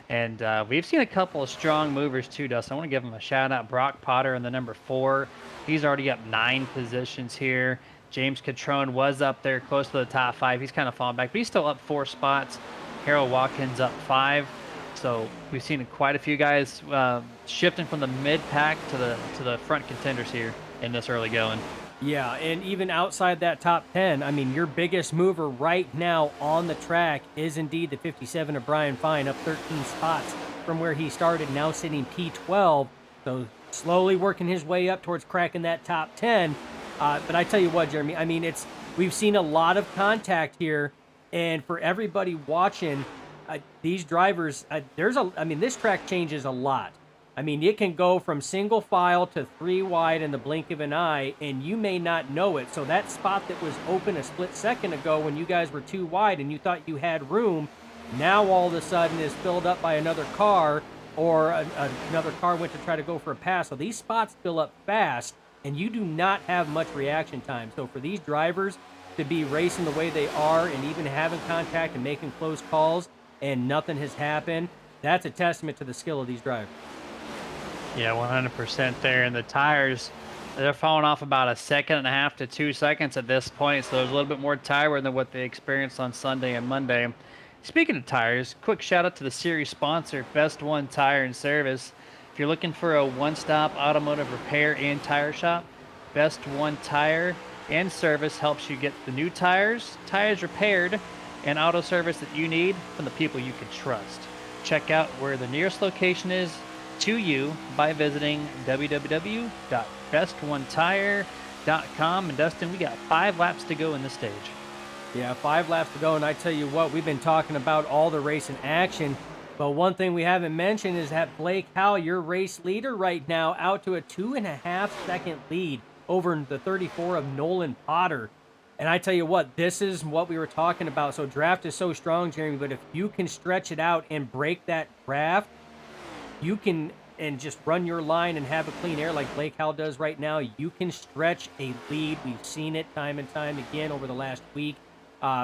And we've seen a couple of strong movers too, Dustin. I want to give them a shout out. Brock Potter in the number 4. He's already up 9 positions here. James Catrone was up there close to the top 5. He's kind of fallen back, but he's still up 4 spots. Harold Watkins up 5. So we've seen quite a few guys shifting from the mid pack to the front contenders here in this early going. Yeah, and even outside that top 10, I mean, your biggest mover right now on the track is indeed the 57 of Brian Fine, up 13 spots from where he started, now sitting P12. So slowly working his way up towards cracking that top 10. But I tell you what, Jeremy, I mean, we've seen a lot of contact here, and for everybody watching, these drivers, this track changes a lot. I mean, it can go from single file to 3 wide in the blink of an eye, and you may not know it. So that spot that was open a split second ago when you guys were 2 wide and you thought you had room, now all of a sudden is filled up by another car, or another car went to try to go for a pass. So these spots fill up fast, and you do not have much reaction time. So for these drivers to be racing the way they are and even having contact and making close calls and nothing has happened, that's a testament to the skill of these drivers. Yeah, 100% there. And the tires, they're falling off about 1.5 seconds to 2 seconds at this point. So there's a little bit more tire wear than what they experienced on Sunday and Monday. Speaking of tires, quick shout out to the series sponsor, Best One Tire and Service. If you're looking for a one-stop automotive repair and tire shop, Best One Tire and Service helps you get the new tires repaired, and auto service that you need from the people you can trust. Check out where the nearest location is to you by visiting www.bestonetire.com. And Dustin, we got 5 laps to go in this stage. Yeah, 5 laps to go, and I tell you what, we've been talking about all the race in action, but one thing we haven't mentioned is that Blake Howell, your race leader right now, out to a 2.5 second lead over the 34 of Nolan Potter. And I tell you what, this is what we were talking about. So draft is so strong, Jeremy, but if you can stretch it out and break that draft, you can, and just run your line and have a clean air like Blake Howell does right now, you can stretch a lead. We've seen it time and time again over the last week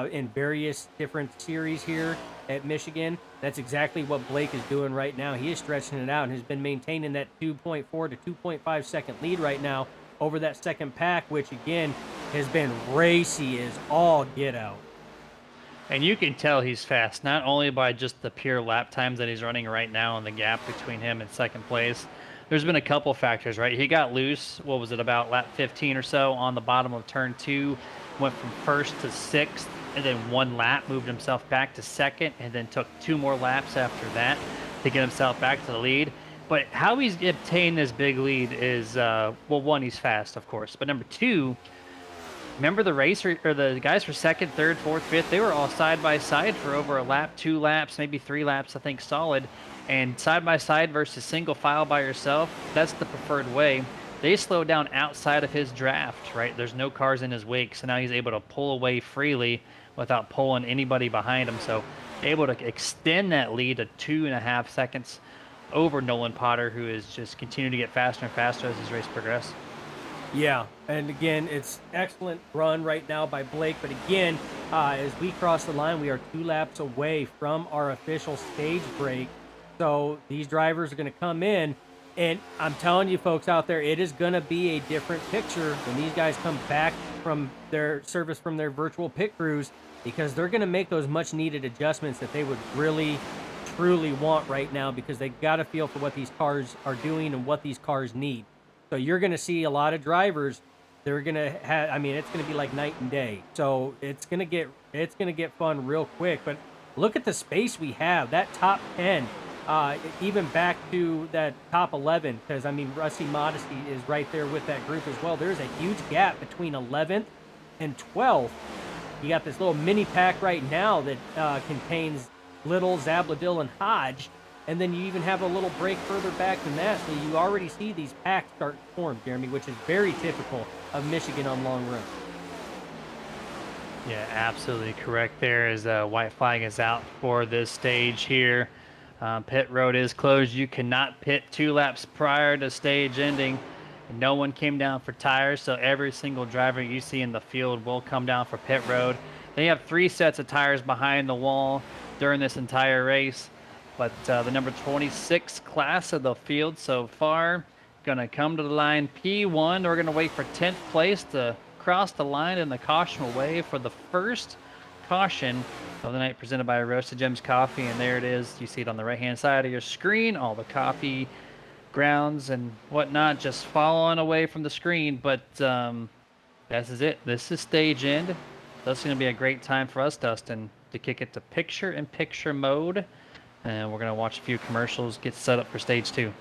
in various different series here at Michigan. That's exactly what Blake is doing right now. He is stretching it out and has been maintaining that 2.4 to 2.5 second lead right now over that second pack, which again has been racy as all get out. And you can tell he's fast, not only by just the pure lap times that he's running right now and the gap between him and second place. There's been a couple factors, right? He got loose, what was it, about lap 15 or so on the bottom of turn 2, went from 1st to 6th, and then 1 lap, moved himself back to 2nd, and then took 2 more laps after that to get himself back to the lead. But how he's obtained this big lead is, well, 1, he's fast, of course. But number 2, remember the race or the guys for second, third, fourth, fifth, they were all side by side for over a lap, 2 laps, maybe 3 laps, I think, solid. And side by side versus single file by yourself, that's the preferred way. They slowed down outside of his draft, right? There's no cars in his wake, so now he's able to pull away freely without pulling anybody behind him. So able to extend that lead to 2.5 seconds over Nolan Potter, who is just continuing to get faster and faster as his race progresses. Yeah, and again, it's excellent run right now by Blake. But again, as we cross the line, we are 2 laps away from our official stage break. So these drivers are going to come in, and I'm telling you folks out there, it is going to be a different picture when these guys come back from their service from their virtual pit crews, because they're going to make those much needed adjustments that they would really, truly want right now, because they got a feel for what these cars are doing and what these cars need. So you're going to see a lot of drivers. They're going to have, I mean, it's going to be like night and day. So it's going to get fun real quick. But look at the space we have. That top 10, even back to that top 11, because I mean, Rusty Modesty is right there with that group as well. There's a huge gap between 11th and 12th. You got this little mini pack right now that contains Little, Zabladil, and Hodge. And then you even have a little break further back than that. So you already see these packs start to form, Jeremy, which is very typical of Michigan on long runs. Yeah, absolutely correct there, as white flag is out for this stage here. Pit road is closed. You cannot pit 2 laps prior to stage ending. No one came down for tires, so every single driver you see in the field will come down for pit road. They have 3 sets of tires behind the wall during this entire race. But the number 26 class of the field so far going to come to the line P1. We're going to wait for 10th place to cross the line, and the caution will wave for the first caution of the night, presented by Roasted Gems Coffee. And there it is. You see it on the right-hand side of your screen. All the coffee grounds and whatnot just falling away from the screen. But this is it. This is stage end. That's going to be a great time for us, Dustin, to kick it to picture-in-picture mode. And we're going to watch a few commercials, get set up for stage 2.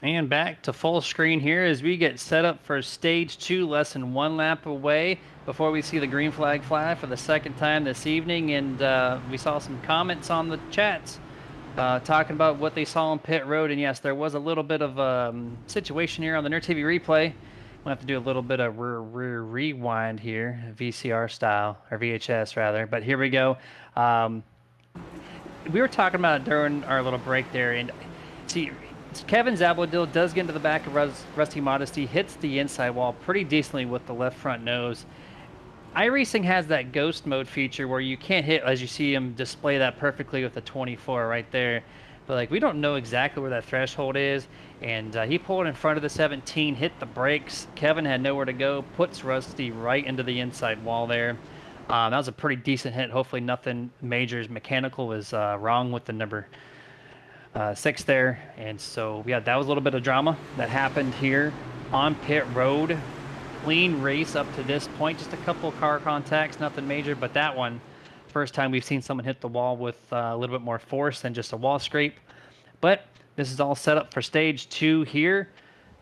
And back to full screen here as we get set up for stage 2, less than 1 lap away before we see the green flag fly for the second time this evening. And we saw some comments on the chats talking about what they saw on pit road. And yes, there was a little bit of a situation here on the Nerd TV replay. We'll have to do a little bit of rewind here, VCR style, or VHS rather. But here we go. We were talking about it during our little break there, and see, Kevin Zabladil does get into the back of Rusty Modesty, hits the inside wall pretty decently with the left front nose. iRacing has that ghost mode feature where you can't hit, as you see him display that perfectly with the 24 right there. But like, we don't know exactly where that threshold is, and he pulled in front of the 17, hit the brakes. Kevin had nowhere to go, puts Rusty right into the inside wall there. That was a pretty decent hit. Hopefully nothing major mechanical was wrong with the number 6 there. And so, yeah, that was a little bit of drama that happened here on pit road. Clean race up to this point. Just a couple of car contacts, nothing major. But that one, first time we've seen someone hit the wall with a little bit more force than just a wall scrape. But this is all set up for stage 2 here.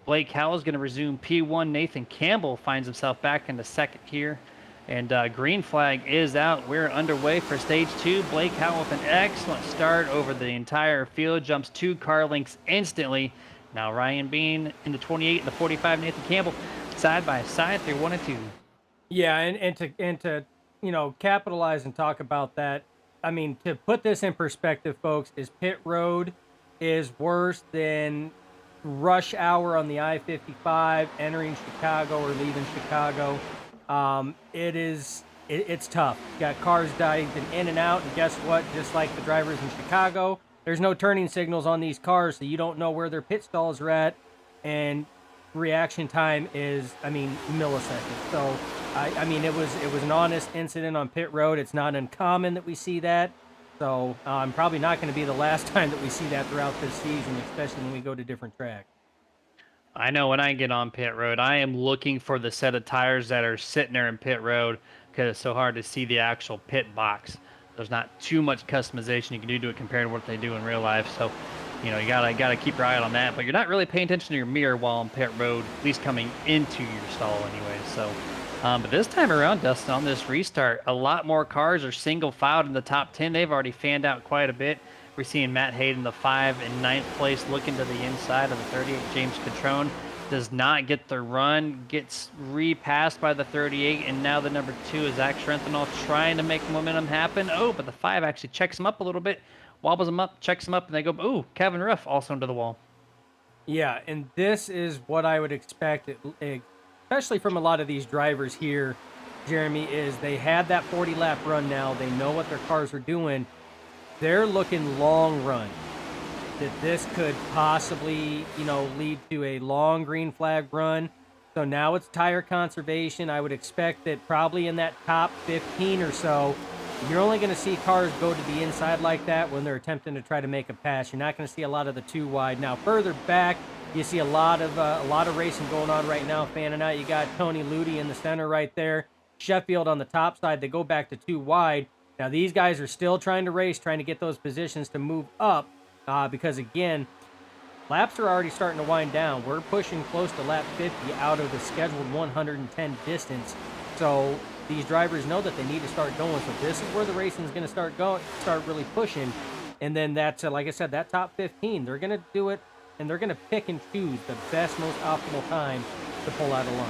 Blake Howell is going to resume P1. Nathan Campbell finds himself back into second here. And green flag is out. We're underway for stage 2. Blake Howell with an excellent start over the entire field. Jumps 2 car lengths instantly. Now Ryan Bean in the 28 and the 45. Nathan Campbell side by side through 1 and 2. Yeah, and to capitalize and talk about that. I mean, to put this in perspective, folks, is pit road is worse than rush hour on the I-55 entering Chicago or leaving Chicago. It's tough. You got cars diving in and out, and guess what? Just like the drivers in Chicago, there's no turning signals on these cars, so you don't know where their pit stalls are at, and reaction time is, milliseconds. So, it was an honest incident on pit road. It's not uncommon that we see that. So, probably not going to be the last time that we see that throughout this season, especially when we go to different tracks. I know when I get on pit road, I am looking for the set of tires that are sitting there in pit road because it's so hard to see the actual pit box. There's not too much customization you can do to it compared to what they do in real life. So, you gotta keep your eye on that. But you're not really paying attention to your mirror while on pit road, at least coming into your stall anyway. So, but this time around, Dustin, on this restart, a lot more cars are single filed in the top 10. They've already fanned out quite a bit. We're seeing Matt Hayden, the 5 in 9th place, looking to the inside of the 38. James Catrone does not get the run, gets repassed by the 38, and now the number 2 is Zach Schrenthal trying to make momentum happen. Oh, but the 5 actually checks him up a little bit, wobbles him up, checks him up, and they go, ooh, Kevin Ruff also into the wall. Yeah, and this is what I would expect, especially from a lot of these drivers here, Jeremy, is they had that 40-lap run now. They know what their cars are doing. They're looking long run. That this could possibly, lead to a long green flag run. So now it's tire conservation. I would expect that probably in that top 15 or so, you're only going to see cars go to the inside like that when they're attempting to try to make a pass. You're not going to see a lot of the 2 wide. Now further back, you see a lot of racing going on right now, fanning out. You got Tony Ludi in the center right there. Sheffield on the top side. They go back to 2 wide. Now these guys are still trying to race, trying to get those positions to move up. Because again, laps are already starting to wind down. We're pushing close to lap 50 out of the scheduled 110 distance. So these drivers know that they need to start going. So this is where the racing is going to start really pushing. And then that's, like I said, that top 15, they're going to do it, and they're going to pick and choose the best, most optimal time to pull out a line.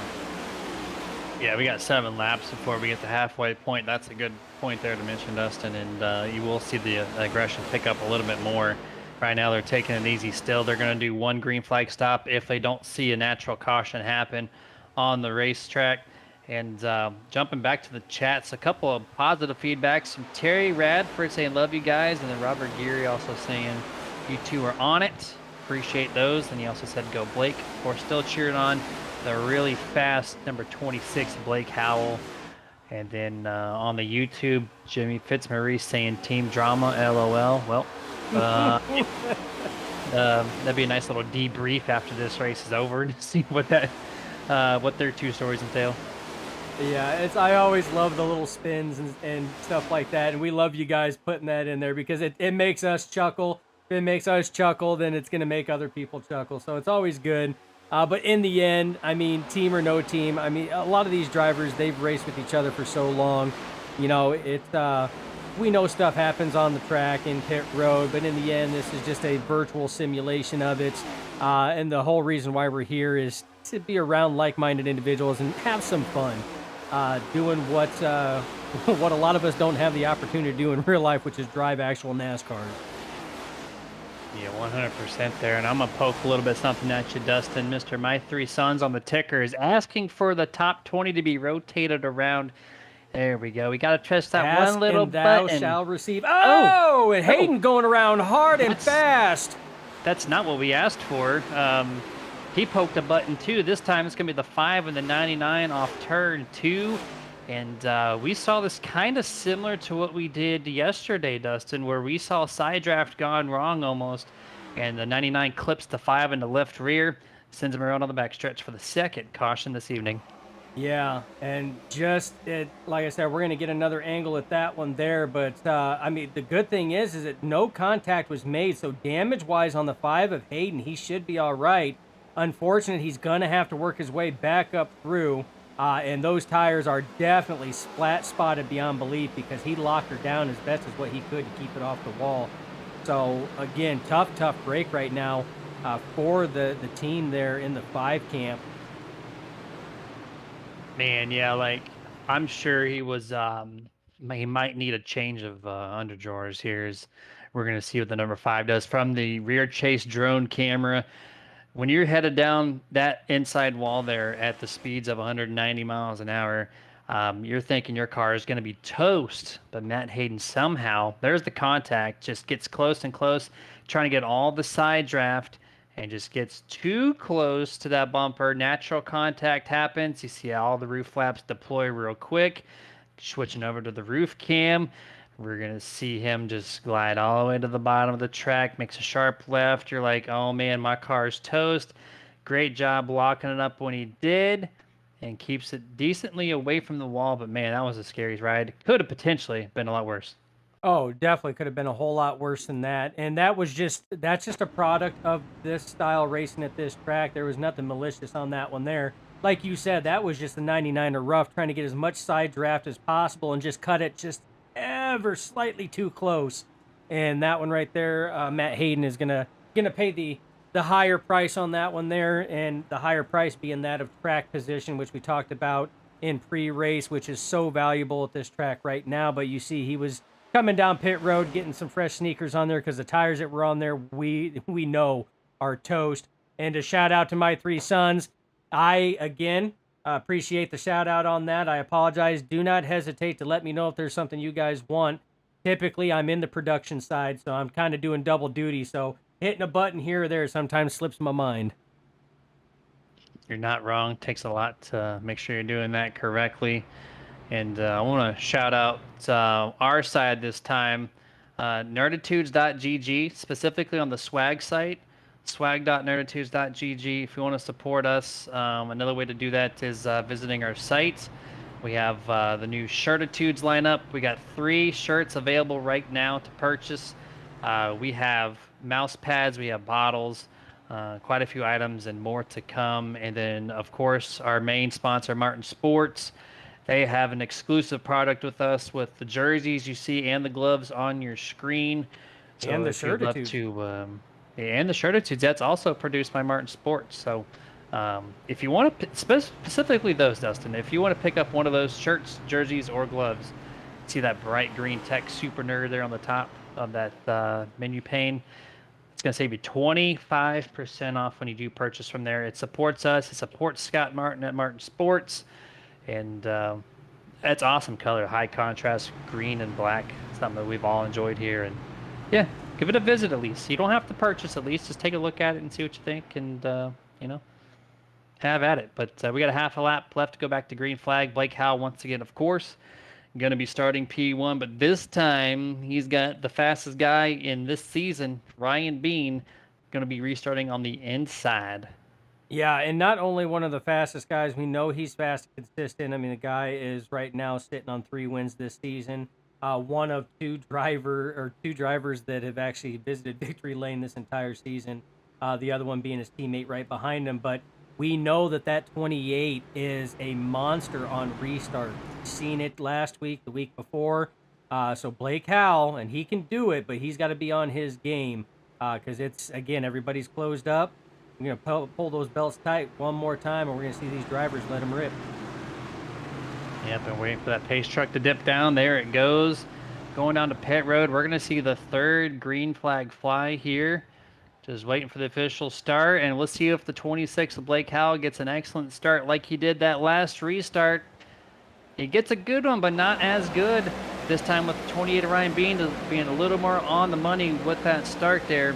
Yeah, we got 7 laps before we get the halfway point. That's a good point there to mention, Dustin. And you will see the aggression pick up a little bit more. Right now, they're taking it easy still. They're going to do 1 green flag stop if they don't see a natural caution happen on the racetrack. And jumping back to the chats, a couple of positive feedbacks from Terry Radford saying, love you guys. And then Robert Geary also saying, you 2 are on it. Appreciate those. And he also said, go Blake. We're still cheering on the really fast number 26, Blake Howell. And then on the YouTube, Jimmy Fitzmaurice saying, team drama, LOL. Well, that'd be a nice little debrief after this race is over to see what their 2 stories entail. Yeah, I always love the little spins and stuff like that, and we love you guys putting that in there because it makes us chuckle. it makes us chuckle, then it's going to make other people chuckle. So it's always good. But in the end, I mean, team or no team, I mean, a lot of these drivers, they've raced with each other for so long. You know, we know stuff happens on the track in pit road, but in the end, this is just a virtual simulation of it. And the whole reason why we're here is to be around like-minded individuals and have some fun, doing what what a lot of us don't have the opportunity to do in real life, which is drive actual NASCARs. Yeah, 100% there. And I'm going to poke a little bit something at you, Dustin. Mr. My Three Sons on the ticker is asking for the top 20 to be rotated around. There we go. We got to press that Ask one little and thou button. shall receive. Oh, Oh, and no. Hayden going around hard and fast. That's not what we asked for. He poked a button too. This time it's going to be the 5 and the 99 off turn 2. And we saw this kind of similar to what we did yesterday, Dustin, where we saw side draft gone wrong almost. And the 99 clips the 5 in the left rear, sends him around on the backstretch for the second caution this evening. Yeah, and just like I said, we're gonna get another angle at that one there. But I mean, the good thing is that no contact was made. So damage-wise on the 5 of Hayden, he should be all right. Unfortunate, he's gonna have to work his way back up through. And those tires are definitely flat spotted beyond belief because he locked her down as best as what he could to keep it off the wall. So again, tough break right now for the team there in the 5 camp. Man, yeah, like I'm sure he was he might need a change of underdrawers here as we're gonna see what the number 5 does from the rear chase drone camera. When you're headed down that inside wall there at the speeds of 190 miles an hour, you're thinking your car is going to be toast. But Matt Hayden somehow, there's the contact, just gets close and close, trying to get all the side draft and just gets too close to that bumper. Natural contact happens. You see all the roof flaps deploy real quick. Switching over to the roof cam. We're going to see him just glide all the way to the bottom of the track, makes a sharp left. You're like, oh man, my car's toast. Great job blocking it up when he did and keeps it decently away from the wall. But man, that was a scary ride. Could have potentially been a lot worse. Oh, definitely could have been a whole lot worse than that. And that's just a product of this style racing at this track. There was nothing malicious on that one there. Like you said, that was just the 99er rough, trying to get as much side draft as possible and just cut it just ever slightly too close. And that one right there, Matt Hayden is gonna pay the higher price on that one there, and the higher price being that of track position, which we talked about in pre-race, which is so valuable at this track right now. But you see, he was coming down pit road, getting some fresh sneakers on there because the tires that were on there, we know are toast. And a shout out to my 3 sons. I again appreciate the shout out on that. I apologize. Do not hesitate to let me know if there's something you guys want. Typically, I'm in the production side, so I'm kind of doing double duty. So hitting a button here or there sometimes slips my mind. You're not wrong. Takes a lot to make sure you're doing that correctly. And I want to shout out our side this time, nerditudes.gg, specifically on the swag site, swag.nerditudes.gg. If you want to support us, another way to do that is visiting our site. We have the new Shirtitudes lineup. We got 3 shirts available right now to purchase. We have mouse pads, we have bottles, quite a few items and more to come. And then, of course, our main sponsor, Martin Sports. They have an exclusive product with us with the jerseys you see and the gloves on your screen. So And the if you'd love Shirtitudes. to, and the Shirtitudes, that's also produced by Martin Sports. So if you want to, specifically those, Dustin, if you want to pick up one of those shirts, jerseys, or gloves, see that bright green Tech Super Nerd there on the top of that menu pane. It's going to save you 25% off when you do purchase from there. It supports us. It supports Scott Martin at Martin Sports. And that's awesome color, high contrast, green and black. Something that we've all enjoyed here. And yeah, give it a visit at least. You don't have to purchase at least. Just take a look at it and see what you think and, have at it. But we got a half a lap left to go back to green flag. Blake Howell, once again, of course, going to be starting P1. But this time, he's got the fastest guy in this season, Ryan Bean, going to be restarting on the inside. Yeah, and not only one of the fastest guys, we know he's fast and consistent. I mean, the guy is right now sitting on 3 wins this season. one of two drivers that have actually visited victory lane this entire season. The other one being his teammate right behind him. But we know that that 28 is a monster on restart. Seen it last week, the week before. So Blake Howell, and he can do it, but he's got to be on his game because it's, again, everybody's closed up. We're going to pull those belts tight one more time, and we're going to see these drivers let them rip. Yep, been waiting for that pace truck to dip down. There it goes. Going down to pit road. We're going to see the third green flag fly here. Just waiting for the official start. And let's see if the 26 of Blake Howell gets an excellent start like he did that last restart. He gets a good one, but not as good. This time with the 28 of Ryan being a little more on the money with that start there.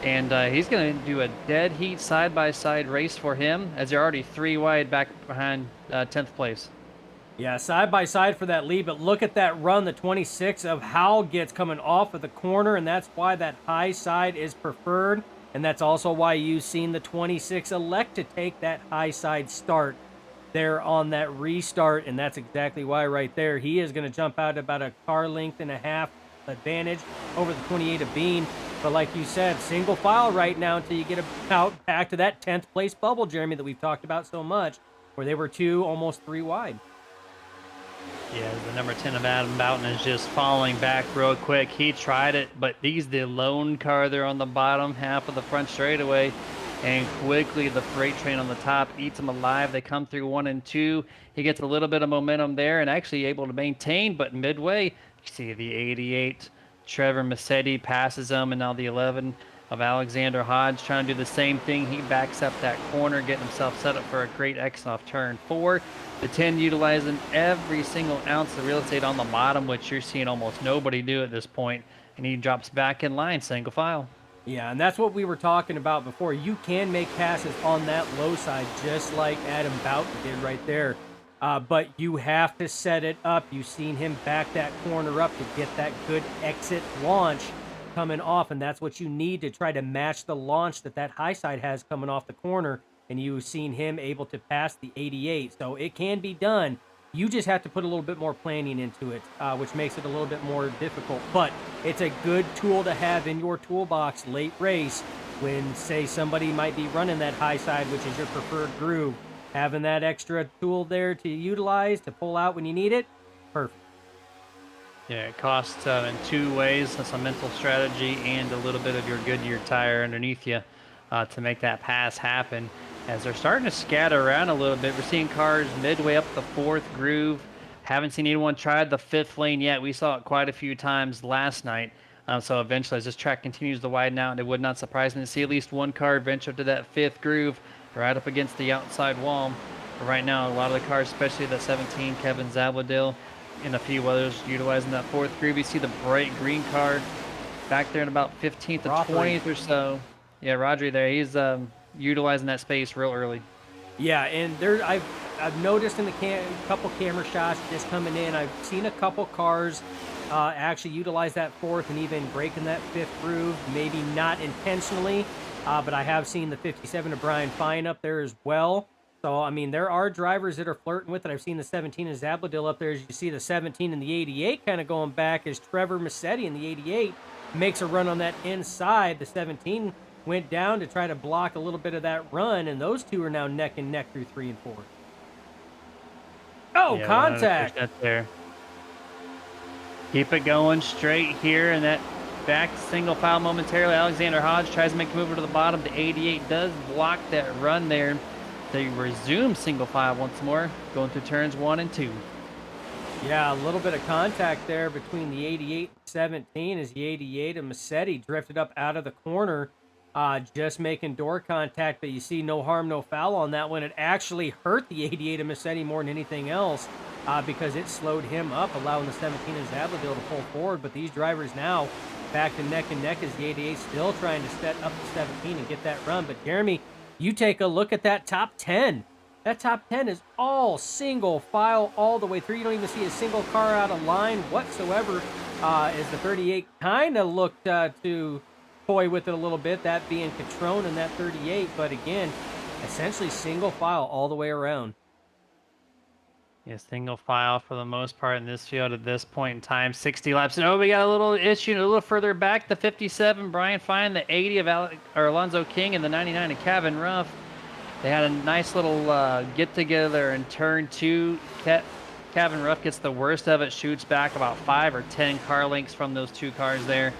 And he's going to do a dead heat side-by-side race for him, as they're already 3 wide back behind 10th place. Yeah, side by side for that lead, but look at that run the 26 of Howell gets coming off of the corner, and that's why that high side is preferred, and that's also why you've seen the 26 elect to take that high side start there on that restart, and that's exactly why right there. He is going to jump out about a car length and a half advantage over the 28 of Bean, but like you said, single file right now until you get about back to that 10th place bubble, Jeremy, that we've talked about so much, where they were 2, almost 3 wide. Yeah, the number 10 of Adam Boughton is just falling back real quick. He tried it, but he's the lone car there on the bottom half of the front straightaway. And quickly the freight train on the top eats him alive. They come through 1 and 2. He gets a little bit of momentum there and actually able to maintain, but midway, you see the 88 Trevor Massetti passes him, and now the 11 of Alexander Hodge trying to do the same thing. He backs up that corner, getting himself set up for a great exit off turn 4. The 10 utilizing every single ounce of real estate on the bottom, which you're seeing almost nobody do at this point, and he drops back in line, single file. Yeah, and that's what we were talking about before. You can make passes on that low side, just like Adam Boughton did right there. But you have to set it up. You've seen him back that corner up to get that good exit launch coming off, and that's what you need to try to match the launch that high side has coming off the corner, and you've seen him able to pass the 88. So it can be done. You just have to put a little bit more planning into it, which makes it a little bit more difficult. But it's a good tool to have in your toolbox late race when, say, somebody might be running that high side, which is your preferred groove. Having that extra tool there to utilize, to pull out when you need it, perfect. Yeah, it costs in 2 ways. That's a mental strategy and a little bit of your Goodyear tire underneath you to make that pass happen. As they're starting to scatter around a little bit, we're seeing cars midway up the 4th groove. Haven't seen anyone try the 5th lane yet. We saw it quite a few times last night. So eventually, as this track continues to widen out, it would not surprise me to see at least one car venture to that 5th groove right up against the outside wall. But right now, a lot of the cars, especially the 17 Kevin Zabladil, and a few others utilizing that 4th groove. You see the bright green car back there in about 15th to 20th or so. Yeah, Rodri there. He's utilizing that space real early. Yeah, and I've noticed in the couple camera shots just coming in, I've seen a couple cars actually utilize that 4th and even breaking that 5th groove. Maybe not intentionally, but I have seen the 57 of Brian Fine up there as well. So, I mean, there are drivers that are flirting with it. I've seen the 17 of Zabladil up there. As you see the 17 and the 88 kind of going back as Trevor Massetti in the 88 makes a run on that inside. The 17 went down to try to block a little bit of that run, and those two are now neck and neck through 3 and 4. Oh, yeah, contact! There. Keep it going straight here, and that back single file momentarily. Alexander Hodge tries to make a move to the bottom. The 88 does block that run there. They resume single file once more, going through turns 1 and 2. Yeah, a little bit of contact there between the 88 and 17 as the 88 and Massetti drifted up out of the corner, just making door contact, but you see no harm, no foul on that one. It actually hurt the 88 and Massetti more than anything else because it slowed him up, allowing the 17 and Zabladil to pull forward, but these drivers now back to neck and neck as the 88 still trying to set up the 17 and get that run. But Jeremy, you take a look at that top 10. That top 10 is all single file all the way through. You don't even see a single car out of line whatsoever as the 38 kind of looked to toy with it a little bit, that being Catrone and that 38. But again, essentially single file all the way around. Yeah, single file for the most part in this field at this point in time. 60 laps. And oh, we got a little issue a little further back. The 57, Brian Fine, the 80 of Alonzo King, and the 99 of Kevin Ruff. They had a nice little get together in turn two. Kevin Ruff gets the worst of it, shoots back about 5 or 10 car lengths from those two cars there.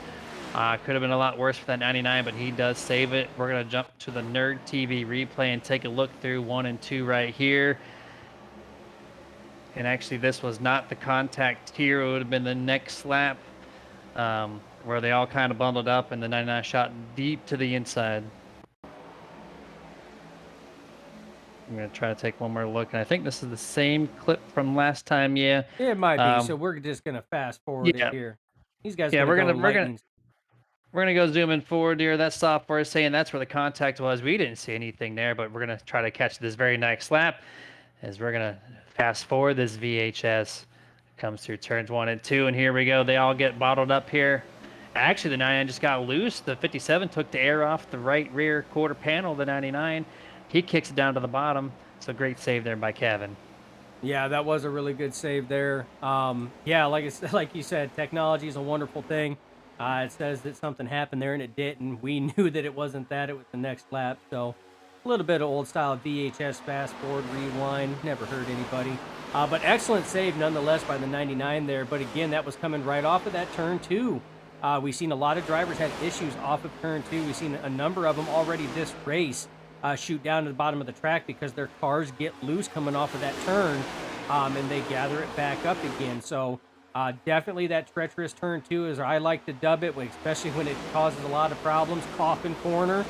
Could have been a lot worse for that 99, but he does save it. We're going to jump to the Nerd TV replay and take a look through 1 and 2 right here. And actually, this was not the contact here. It would have been the next lap where they all kind of bundled up and the 99 shot deep to the inside. I'm going to try to take one more look. And I think this is the same clip from last time. Yeah. It might be. So we're just going to fast forward it here. These guys we're going to go zooming forward here. That software is saying that's where the contact was. We didn't see anything there, but we're going to try to catch this very next lap as we're going to fast forward this VHS. Comes through turns 1 and 2, and here we go. They all get bottled up here. Actually, the 99 just got loose. The 57 took the air off the right rear quarter panel of the 99. He kicks it down to the bottom. So great save there by Kevin. Yeah, that was a really good save there. Yeah, like you said, technology is a wonderful thing. It says that something happened there, and it didn't. We knew that it wasn't that. It was the next lap. So a little bit of old style VHS fast forward, rewind. Never hurt anybody. But excellent save nonetheless by the 99 there. But again, that was coming right off of that turn 2. We've seen a lot of drivers had issues off of turn 2. We've seen a number of them already this race shoot down to the bottom of the track because their cars get loose coming off of that turn, and they gather it back up again. So definitely that treacherous turn 2, as I like to dub it, especially when it causes a lot of problems. Coffin corner.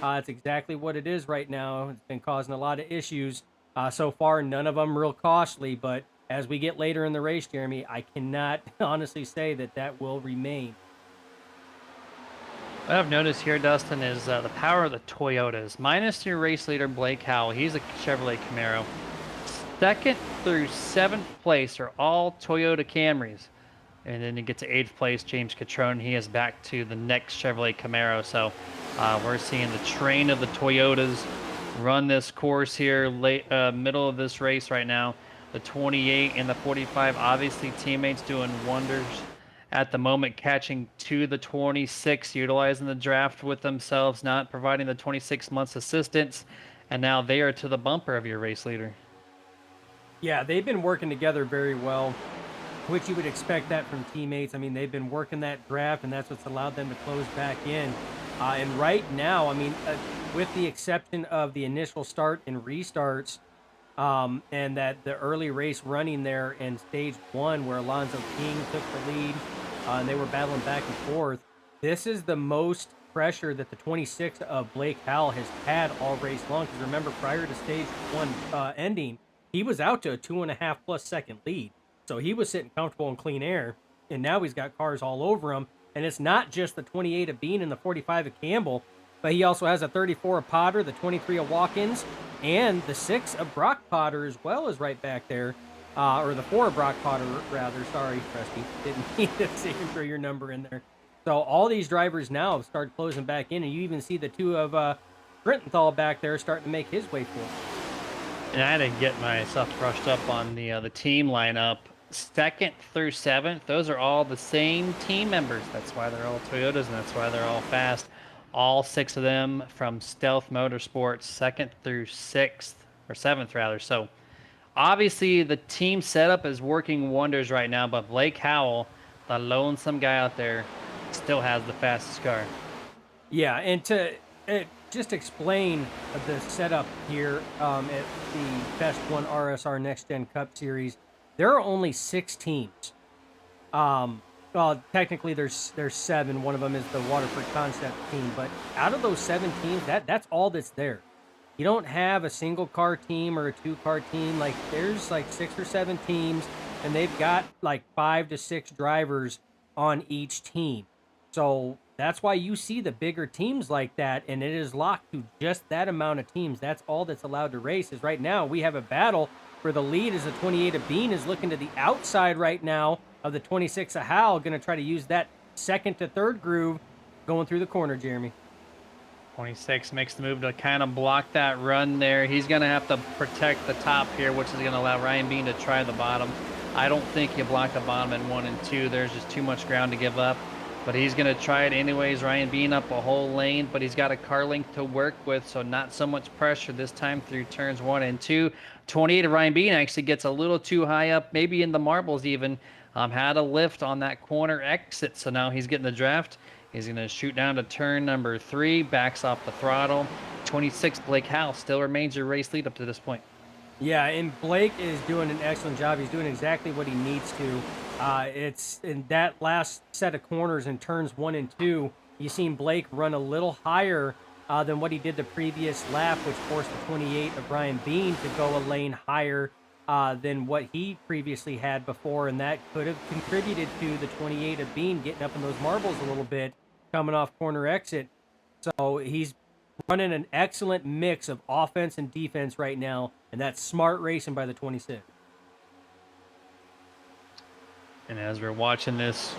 It's exactly what it is right now. It's been causing a lot of issues. So far, none of them real costly, but as we get later in the race, Jeremy, I cannot honestly say that that will remain. What I've noticed here, Dustin, is the power of the Toyotas. Minus your race leader, Blake Howell. He's a Chevrolet Camaro. 2nd through 7th place are all Toyota Camrys. And then you get to 8th place, James Catrone. He is back to the next Chevrolet Camaro. So we're seeing the train of the Toyotas run this course here, middle of this race right now. The 28 and the 45, obviously teammates doing wonders at the moment, catching to the 26, utilizing the draft with themselves, not providing the 26 months assistance, and now they are to the bumper of your race leader. Yeah, they've been working together very well, which you would expect that from teammates. I mean, they've been working that draft, and that's what's allowed them to close back in. And right now, I mean, with the exception of the initial start and restarts, and that the early race running there in stage 1 where Alonzo King took the lead, and they were battling back and forth, this is the most pressure that the 26 of Blake Howell has had all race long. Because remember, prior to stage 1 ending, he was out to a 2.5+ second lead. So he was sitting comfortable in clean air, and now he's got cars all over him. And it's not just the 28 of Bean and the 45 of Campbell, but he also has a 34 of Potter, the 23 of Watkins, and the 6 of Brock Potter as well is right back there. Or the 4 of Brock Potter, rather. Sorry, Presty. Didn't mean to see him throw your number in there. So all these drivers now have started closing back in, and you even see the 2 of Brententhal back there starting to make his way forward. And I had to get myself brushed up on the team lineup. 2nd through 7th, those are all the same team members. That's why they're all Toyotas, and that's why they're all fast. All 6 of them from Stealth Motorsports, 2nd through 6th, or 7th rather. So obviously the team setup is working wonders right now, but Blake Howell, the lonesome guy out there, still has the fastest car. Yeah, and to just explain the setup here at the Best One RSR Next Gen Cup Series, there are only 6 teams. Well, technically there's 7. One of them is the Waterford Concept team, but out of those 7 teams, that's all that's there. You don't have a single car team or a 2-car team. Like, there's like 6 or 7 teams, and they've got like 5 to 6 drivers on each team. So that's why you see the bigger teams like that, and it is locked to just that amount of teams. That's all that's allowed to race. Is right now we have a battle where the lead is the 28 of Bean is looking to the outside right now of the 26 of Howell, going to try to use that 2nd to 3rd groove going through the corner, Jeremy. 26 makes the move to kind of block that run there. He's going to have to protect the top here, which is going to allow Ryan Bean to try the bottom. I don't think you block the bottom in 1 and 2. There's just too much ground to give up. But he's going to try it anyways. Ryan Bean up a whole lane, but he's got a car length to work with, so not so much pressure this time through turns 1 and 2. 28 of Ryan Bean actually gets a little too high up, maybe in the marbles even. Had a lift on that corner exit, so now he's getting the draft. He's going to shoot down to turn number 3, backs off the throttle. 26, Blake House still remains your race lead up to this point. Yeah, and Blake is doing an excellent job. He's doing exactly what he needs to. It's in that last set of corners in turns 1 and 2, you've seen Blake run a little higher than what he did the previous lap, which forced the 28 of Ryan Bean to go a lane higher than what he previously had before, and that could have contributed to the 28 of Bean getting up in those marbles a little bit coming off corner exit. So he's running an excellent mix of offense and defense right now, and that's smart racing by the 26. And as we're watching this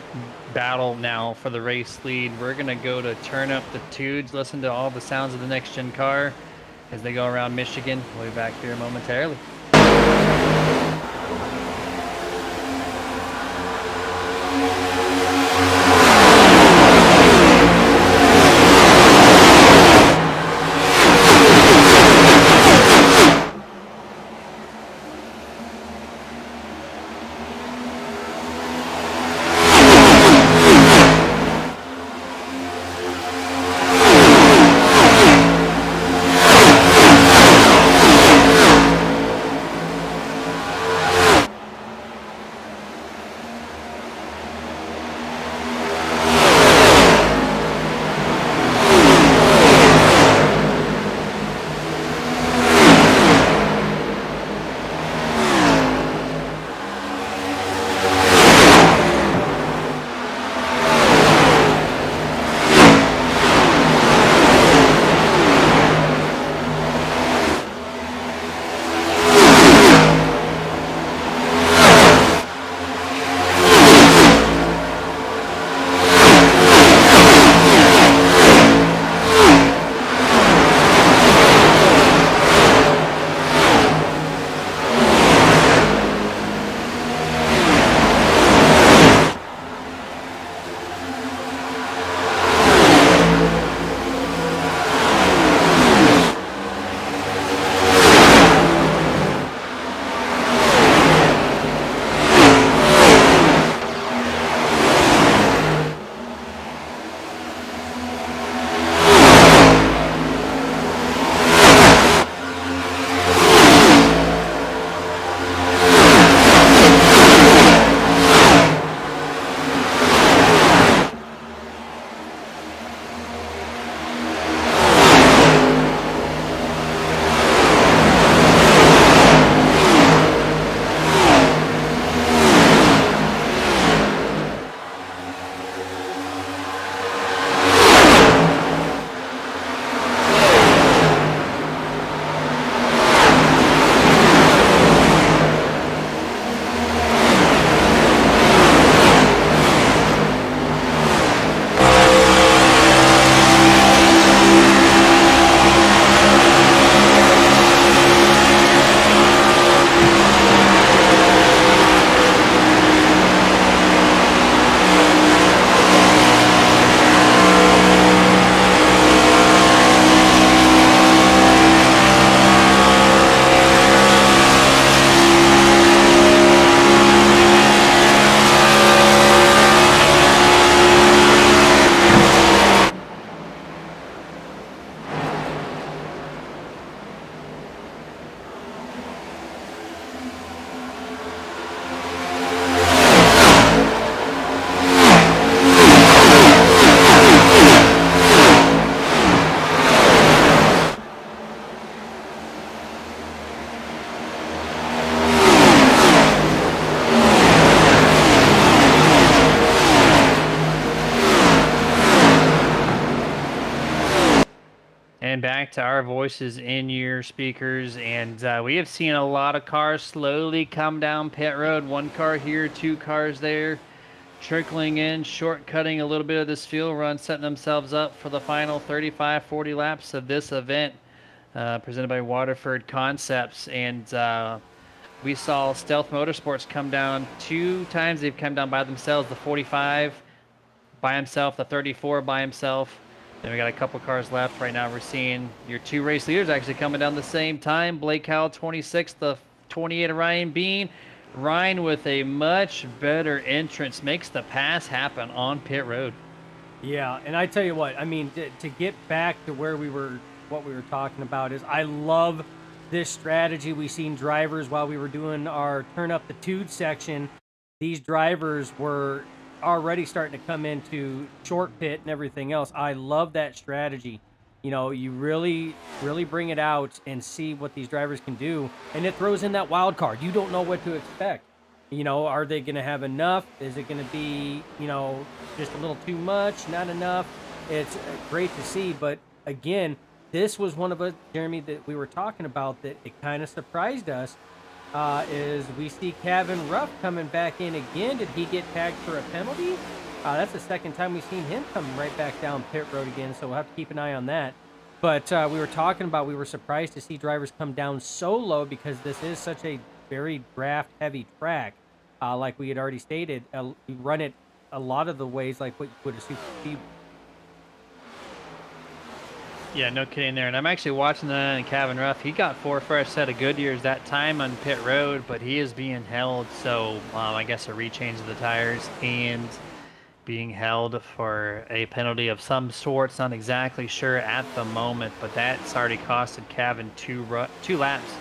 battle now for the race lead, we're going to go to turn up the tunes, listen to all the sounds of the next-gen car as they go around Michigan. We'll be back here momentarily. And back to our voices in your speakers, and we have seen a lot of cars slowly come down pit road. 1 car here, 2 cars there. trickling in, shortcutting a little bit of this fuel run, setting themselves up for the final 35-40 laps of this event, presented by Waterford Concepts. And we saw Stealth Motorsports come down 2 times. They've come down by themselves, the 45 by himself, the 34 by himself. Then we got a couple cars left. Right now we're seeing your 2 race leaders actually coming down the same time. Blake Howell, 26, the 28 of Ryan Bean. Ryan with a much better entrance makes the pass happen on pit road. Yeah, and I tell you what, I mean, to get back to where what we were talking about is I love this strategy. We seen drivers while we were doing our turn up the Tude section. These drivers were already starting to come into short pit and everything else. I love that strategy. You know, you really, really bring it out and see what these drivers can do. And it throws in that wild card. You don't know what to expect. You know, are they going to have enough? Is it going to be, you know, just a little too much, not enough? It's great to see. But again, this was one of us, Jeremy, that we were talking about that it kind of surprised us. Is we see Kevin Ruff coming back in again. Did he get tagged for a penalty? That's the second time we've seen him come right back down pit road again, so we'll have to keep an eye on that. But we were talking about, we were surprised to see drivers come down so low because this is such a very draft-heavy track. Like we had already stated, we run it a lot of the ways like what you would a super speed. Yeah, no kidding there. And I'm actually watching that in Kevin Ruff. He got 4 fresh set of Goodyears that time on pit road, but he is being held. So I guess a rechange of the tires and being held for a penalty of some sort. Not exactly sure at the moment, but that's already costed Kevin 2 laps.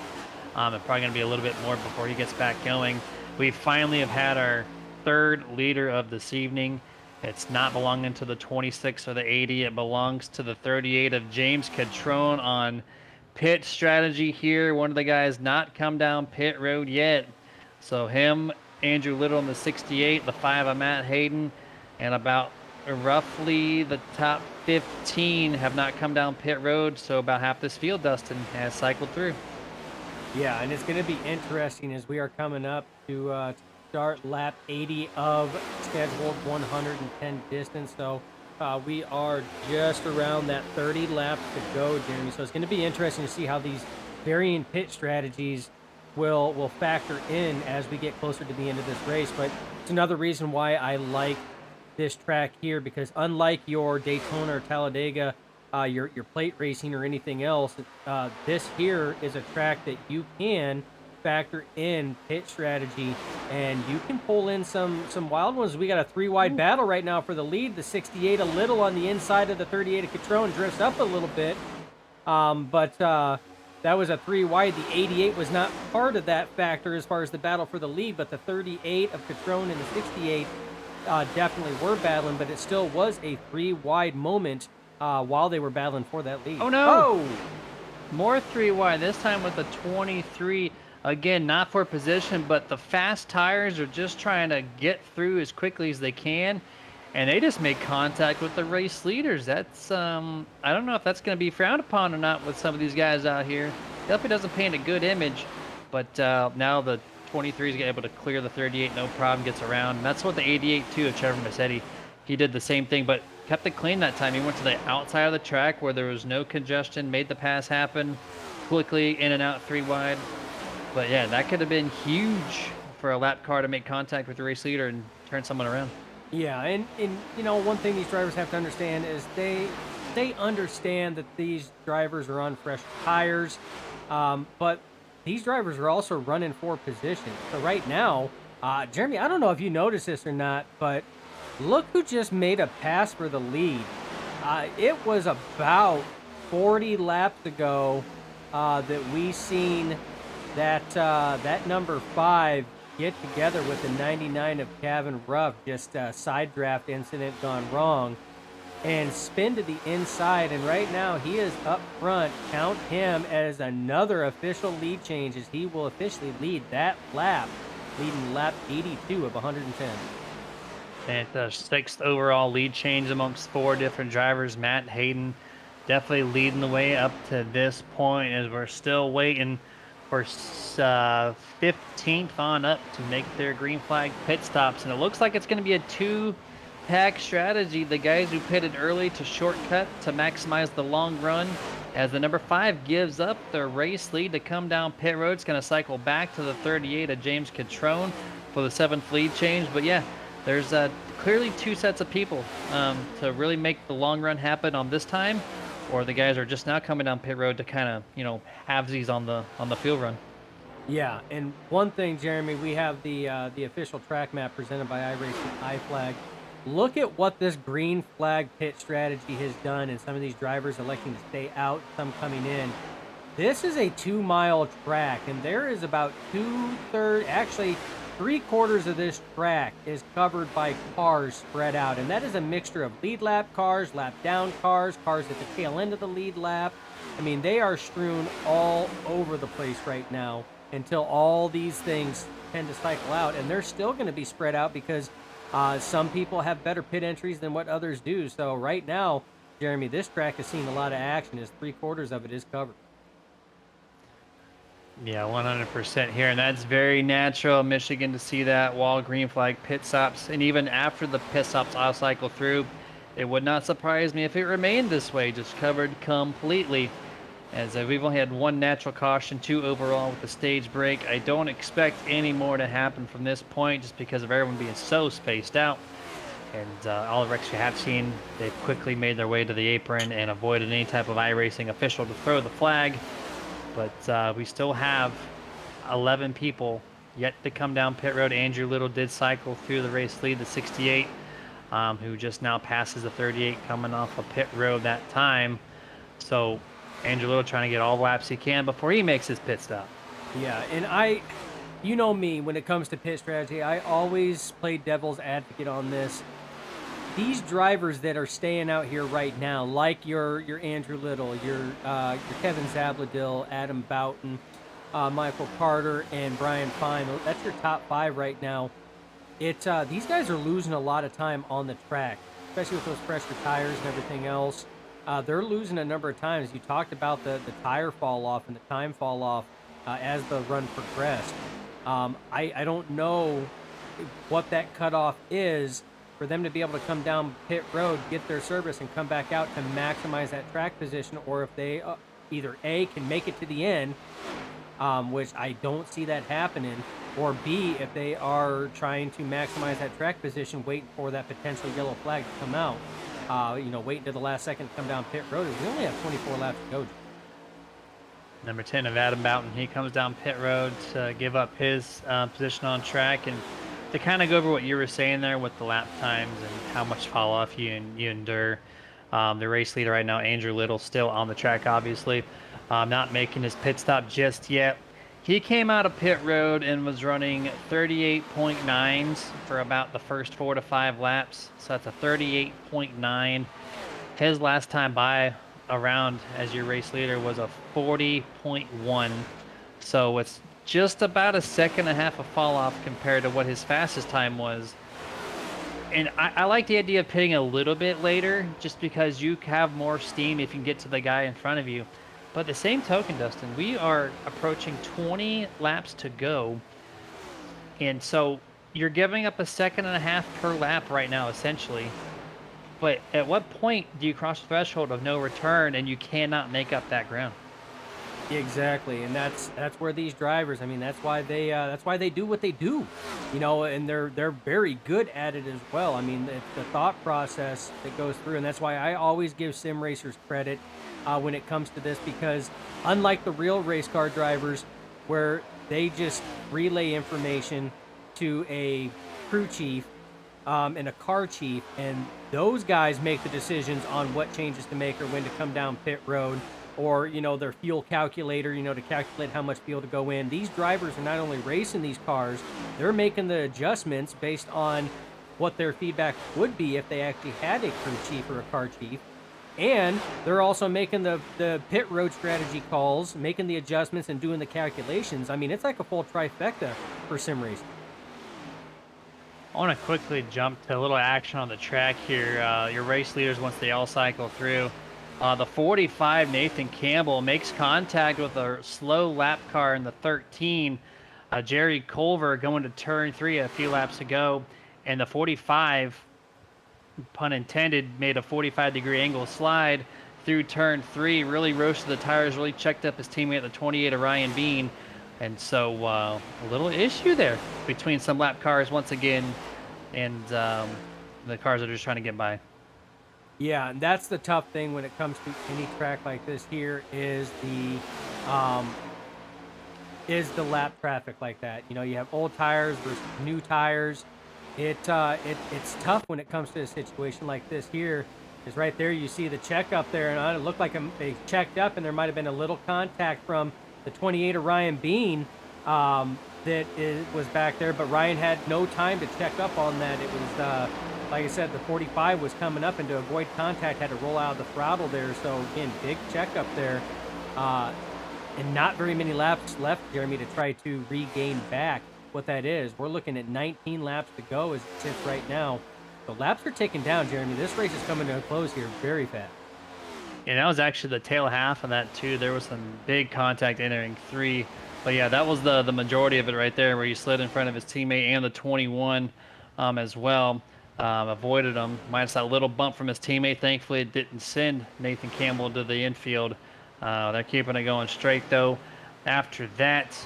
And probably going to be a little bit more before he gets back going. We finally have had our 3rd leader of this evening. It's not belonging to the 26 or the 80. It belongs to the 38 of James Catrone on pit strategy here. One of the guys not come down pit road yet. So him, Andrew Little in the 68, the 5 of Matt Hayden, and about roughly the top 15 have not come down pit road. So about half this field, Dustin, has cycled through. Yeah, and it's going to be interesting as we are coming up to start lap 80 of scheduled 110 distance. So we are just around that 30 laps to go, Jeremy. So it's going to be interesting to see how these varying pit strategies will factor in as we get closer to the end of this race. But it's another reason why I like this track here, because unlike your Daytona or Talladega, your plate racing or anything else, this here is a track that you can factor in pit strategy, and you can pull in some wild ones. We got a 3-wide battle right now for the lead. The 68 a little on the inside of the 38 of Catrone, drifts up a little bit, but that was a 3-wide. The 88 was not part of that factor as far as the battle for the lead, but the 38 of Catrone and the 68 definitely were battling, but it still was a 3-wide moment while they were battling for that lead. Oh no! Oh! More 3-wide, this time with the 23. Again, not for position, but the fast tires are just trying to get through as quickly as they can, and they just make contact with the race leaders. That's, I don't know if that's going to be frowned upon or not with some of these guys out here. Definitely doesn't paint a good image, but now the 23 is able to clear the 38, no problem, gets around. And that's what the 88 too of Trevor Massetti. He did the same thing, but kept it clean that time. He went to the outside of the track where there was no congestion, made the pass happen, quickly in and out 3-wide. But yeah, that could have been huge for a lap car to make contact with the race leader and turn someone around. Yeah, and you know, one thing these drivers have to understand is they understand that these drivers are on fresh tires, but these drivers are also running for position. So right now, Jeremy, I don't know if you noticed this or not, but look who just made a pass for the lead. It was about 40 laps ago that we seen that number 5 get together with the 99 of Kevin Ruff, just a side draft incident gone wrong, and spin to the inside. And right now he is up front. Count him as another official lead change, as he will officially lead that lap, leading lap 82 of 110. And the 6th overall lead change amongst 4 different drivers. Matt Hayden definitely leading the way up to this point, as we're still waiting for 15th on up to make their green flag pit stops. And it looks like it's going to be a two-pack strategy. The guys who pitted early to shortcut to maximize the long run, as the number 5 gives up the race lead to come down pit road. It's going to cycle back to the 38 of James Catrone for the 7th lead change. But yeah, there's clearly two sets of people to really make the long run happen on this time, or the guys are just now coming down pit road to kind of, halvesies on the field run. Yeah, and one thing, Jeremy, we have the official track map presented by iRacing iFlag. Look at what this green flag pit strategy has done, and some of these drivers electing to stay out, some coming in. This is a 2-mile track, and there is about actually 3/4 of this track is covered by cars spread out, and that is a mixture of lead lap cars, lap down cars, cars at the tail end of the lead lap. I mean, they are strewn all over the place right now until all these things tend to cycle out, and they're still going to be spread out because some people have better pit entries than what others do. So right now, Jeremy, this track has seen a lot of action as 3/4 of it is covered. Yeah, 100% here, and that's very natural in Michigan to see that wall green flag pit stops. And even after the pit stops I'll cycle through, it would not surprise me if it remained this way, just covered completely. As we've only had one natural caution, 2 overall with the stage break. I don't expect any more to happen from this point just because of everyone being so spaced out. And all the wrecks you have seen, they've quickly made their way to the apron and avoided any type of iRacing official to throw the flag. But we still have 11 people yet to come down pit road. Andrew Little did cycle through the race lead, the 68, who just now passes the 38 coming off a pit road that time. So Andrew Little trying to get all the laps he can before he makes his pit stop. Yeah, and you know me, when it comes to pit strategy, I always play devil's advocate on this. These drivers that are staying out here right now, like your Andrew Little, your Kevin Zabladil, Adam Boughton, Michael Carter, and Brian Fine, that's your top 5 right now. These guys are losing a lot of time on the track, especially with those fresher tires and everything else. They're losing a number of times. You talked about the tire fall off and the time fall off as the run progressed. I don't know what that cutoff is for them to be able to come down pit road, get their service, and come back out to maximize that track position, or if they either A, can make it to the end, which I don't see that happening, or B, if they are trying to maximize that track position, waiting for that potential yellow flag to come out. Wait until the last second to come down pit road. We only have 24 laps to go. Number 10 of Adam Boughton, he comes down pit road to give up his position on track. And to kind of go over what you were saying there with the lap times and how much fall off you endure, the race leader right now, Andrew Little, still on the track, obviously, not making his pit stop just yet. He came out of pit road and was running 38.9s for about the first 4 to 5 laps. So that's a 38.9. His last time by around as your race leader was a 40.1. So it's just about a second and a half of fall off compared to what his fastest time was. And I like the idea of pitting a little bit later just because you have more steam if you can get to the guy in front of you. But the same token, Dustin, we are approaching 20 laps to go. And so you're giving up a second and a half per lap right now, essentially. But at what point do you cross the threshold of no return and you cannot make up that ground? Exactly, and that's where these drivers. I mean, that's why they do what they do, and they're very good at it as well. I mean, the thought process that goes through, and that's why I always give sim racers credit when it comes to this, because unlike the real race car drivers, where they just relay information to a crew chief and a car chief, and those guys make the decisions on what changes to make or when to come down pit road, or their fuel calculator, to calculate how much fuel to go in. These drivers are not only racing these cars, they're making the adjustments based on what their feedback would be if they actually had a crew chief or a car chief. And they're also making the pit road strategy calls, making the adjustments and doing the calculations. I mean, it's like a full trifecta for sim racing. I want to quickly jump to a little action on the track here. Your race leaders, once they all cycle through, The 45, Nathan Campbell, makes contact with a slow lap car in the 13. Jerry Culver going to turn 3 a few laps ago, and the 45, pun intended, made a 45-degree angle slide through turn 3, really roasted the tires, really checked up his teammate, the 28 of Ryan Bean. And so a little issue there between some lap cars once again, and the cars are just trying to get by. Yeah, and that's the tough thing when it comes to any track like this here um, is the lap traffic like that. You know, you have old tires versus new tires. It's tough when it comes to a situation like this here. Is right there you see the check up there, and it looked like they checked up, and there might have been a little contact from the 28 of Ryan Bean was back there, but Ryan had no time to check up on that. It was like I said, the 45 was coming up, and to avoid contact, had to roll out of the throttle there. So again, big check up there, and not very many laps left, Jeremy, to try to regain back what that is. We're looking at 19 laps to go as it sits right now. So laps are ticking down, Jeremy. This race is coming to a close here very fast. And that was actually the tail half of that too. There was some big contact entering 3. But yeah, that was the majority of it right there, where he slid in front of his teammate and the 21 as well. Avoided him, minus that little bump from his teammate. Thankfully, it didn't send Nathan Campbell to the infield. They're keeping it going straight though after that.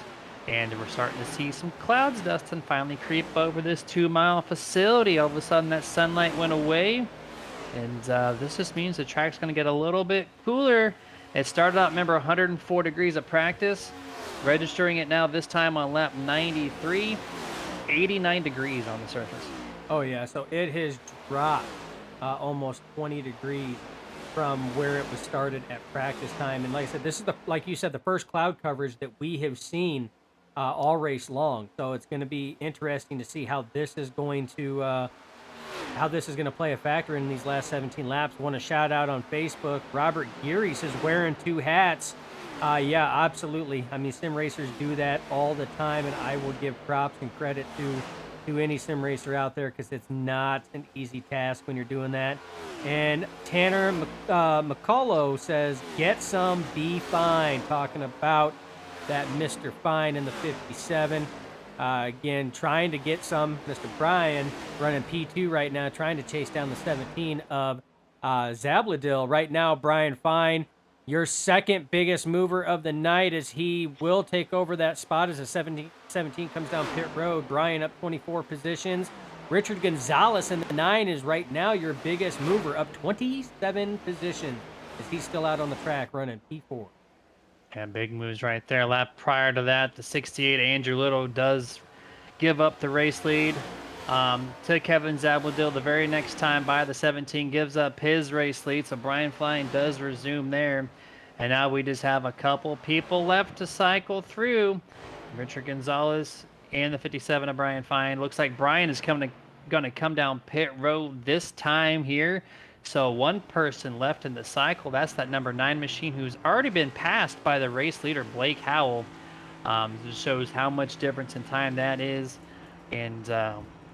And we're starting to see some clouds, Dustin, finally creep over this 2-mile facility. All of a sudden, that sunlight went away. And this just means the track's going to get a little bit cooler. It started out, remember, 104 degrees at practice. Registering it now this time on lap 93, 89 degrees on the surface. Oh, yeah. So it has dropped almost 20 degrees from where it was started at practice time. And like I said, this is, like you said, the first cloud coverage that we have seen all race long. So it's going to be interesting to see how this is going to play a factor in these last 17 laps. Want to shout out on Facebook, Robert Geary says wearing 2 hats. Yeah, absolutely. I mean, sim racers do that all the time, and I will give props and credit to any sim racer out there, because it's not an easy task when you're doing that. And Tanner McCullough says, get some, be fine, talking about that Mr. Fine in the 57. Again, trying to get some. Mr. Brian running P2 right now, trying to chase down the 17 of Zabladil. Right now, Brian Fine, your second biggest mover of the night, as he will take over that spot as the 17 comes down pit road. Brian up 24 positions. Richard Gonzalez in the 9 is right now your biggest mover, up 27 positions, as he's still out on the track running P4. And big moves right there. Lap prior to that, the 68, Andrew Little, does give up the race lead to Kevin Zabladil. The very next time by, the 17 gives up his race lead, so Brian Fine does resume there. And now we just have a couple people left to cycle through. Richard Gonzalez and the 57 of Brian Fine. Looks like Brian is going to come down pit road this time here. So one person left in the cycle. That's that number 9 machine, who's already been passed by the race leader, Blake Howell. Just shows how much difference in time that is. And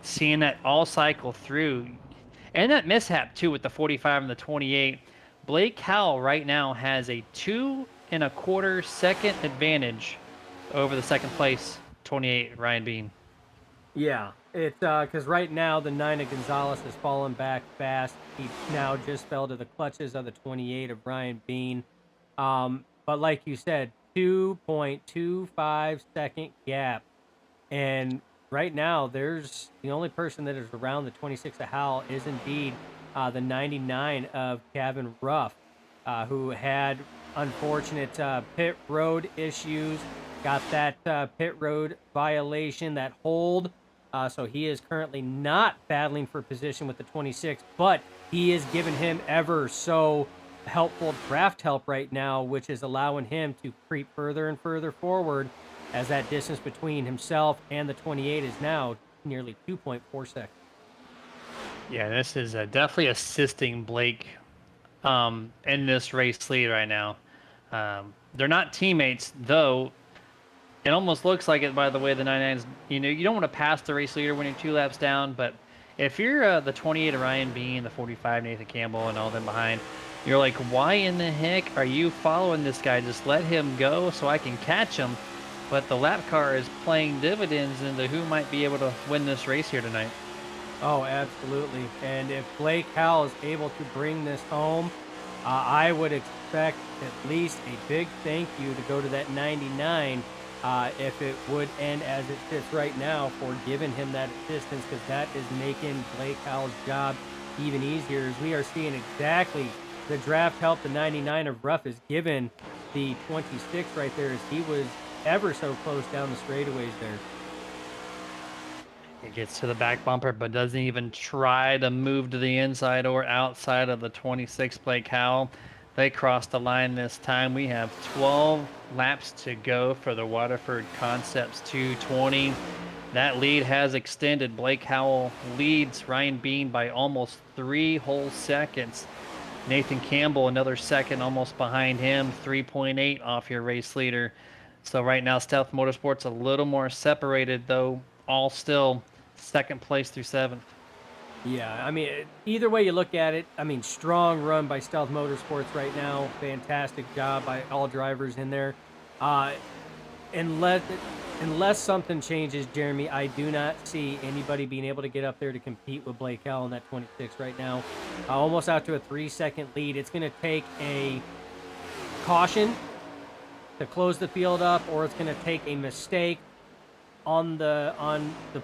seeing that all cycle through. And that mishap, too, with the 45 and the 28. Blake Howell right now has a 2 1/4 second advantage over the second place 28 Ryan Bean. Yeah, it's because right now the 9 of Gonzalez has fallen back fast. He now just fell to the clutches of the 28 of Ryan Bean. But like you said, 2.25 second gap. And right now, there's the only person that is around the 26 of Howell is indeed the 99 of Gavin Ruff, who had unfortunate pit road issues, got that pit road violation, that hold. So he is currently not battling for position with the 26, but he is giving him ever so helpful draft help right now, which is allowing him to creep further and further forward, as that distance between himself and the 28 is now nearly 2.4 seconds. Yeah, this is definitely assisting Blake in this race lead right now. They're not teammates, though. It almost looks like it by the way the 99s, you don't want to pass the race leader when you're 2 laps down, but if you're the 28 of Ryan Bean, the 45 Nathan Campbell, and all them behind, You're like, why in the heck are you following this guy? Just let him go so I can catch him. But the lap car is playing dividends into who might be able to win this race here tonight. Oh, absolutely. And if Blake Howell is able to bring this home, I would expect at least a big thank you to go to that 99 if it would end as it sits right now for giving him that assistance, because that is making Blake Howell's job even easier. As we are seeing exactly the draft help the 99 of Ruff is given the 26 right there, as he was ever so close down the straightaways there. He gets to the back bumper, but doesn't even try to move to the inside or outside of the 26 Blake Howell. They crossed the line this time. We have 12 laps to go for the Waterford Concepts 220. That lead has extended. Blake Howell leads Ryan Bean by almost 3 whole seconds. Nathan Campbell, another second almost behind him, 3.8 off your race leader. So right now, Stealth Motorsports a little more separated, though, all still second place through seventh. Yeah, I mean, either way you look at it, I mean, strong run by Stealth Motorsports right now. Fantastic job by all drivers in there. Uh, unless unless something changes, Jeremy, I do not see anybody being able to get up there to compete with Blake Howell in that 26 right now. Almost out to a 3-second lead. It's going to take a caution to close the field up, or it's going to take a mistake on the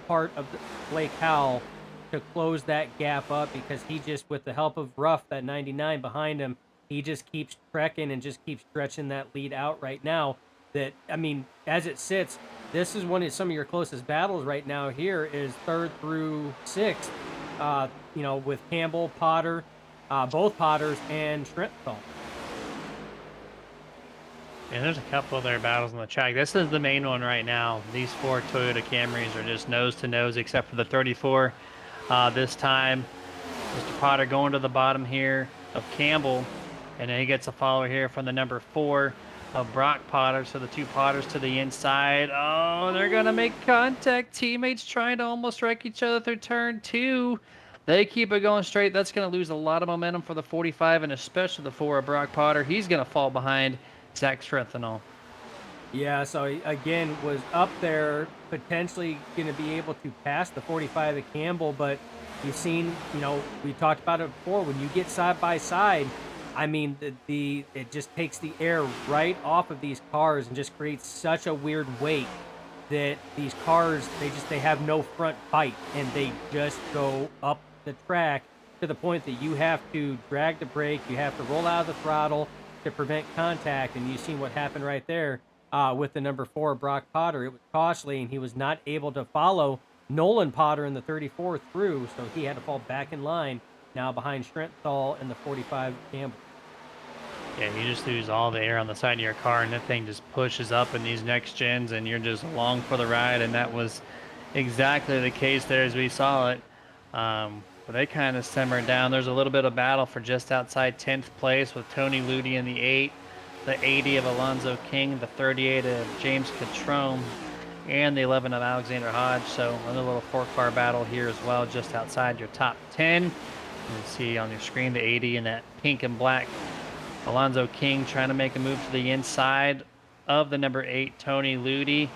part of Blake Howell to close that gap up, because he just, with the help of Ruff, that 99 behind him, he just keeps trekking and just keeps stretching that lead out right now. That, I mean, as it sits, this is one of some of your closest battles right now. Here is 3rd through 6th, you know, with Campbell, Potter, both Potters, and Schrenthal. And there's a couple other battles on the track. This is the main one right now. These 4 Toyota Camrys are just nose to nose, except for the 34. This time, Mr. Potter going to the bottom here of Campbell, and then he gets a follower here from the number 4 of Brock Potter. So the 2 Potters to the inside. Oh, they're going to make contact. Teammates trying to almost wreck each other through turn 2. They keep it going straight. That's going to lose a lot of momentum for the 45, and especially the 4 of Brock Potter. He's going to fall behind Zach Strethenall. Yeah, so again, was up there, potentially going to be able to pass the 45 of Campbell, but you've seen, you know, we talked about it before, when you get side by side, I mean, it just takes the air right off of these cars and just creates such a weird weight that these cars, they have no front bite, and they just go up the track to the point that you have to drag the brake, you have to roll out of the throttle to prevent contact. And you've seen what happened right there with the number 4, Brock Potter. It was costly, and he was not able to follow Nolan Potter in the 34 through, so he had to fall back in line now behind Schrenthal and the 45 Campbell. Yeah, you just lose all the air on the side of your car, and that thing just pushes up in these next gens, and you're just along for the ride. And that was exactly the case there as we saw it. But they kind of simmered down. There's a little bit of battle for just outside 10th place with Tony Ludi in the 8, the 80 of Alonzo King, the 38 of James Catrone, and the 11 of Alexander Hodge. So another little 4-car battle here as well, just outside your top 10. You can see on your screen the 80 in that pink and black. Alonzo King trying to make a move to the inside of the number 8, Tony Ludi.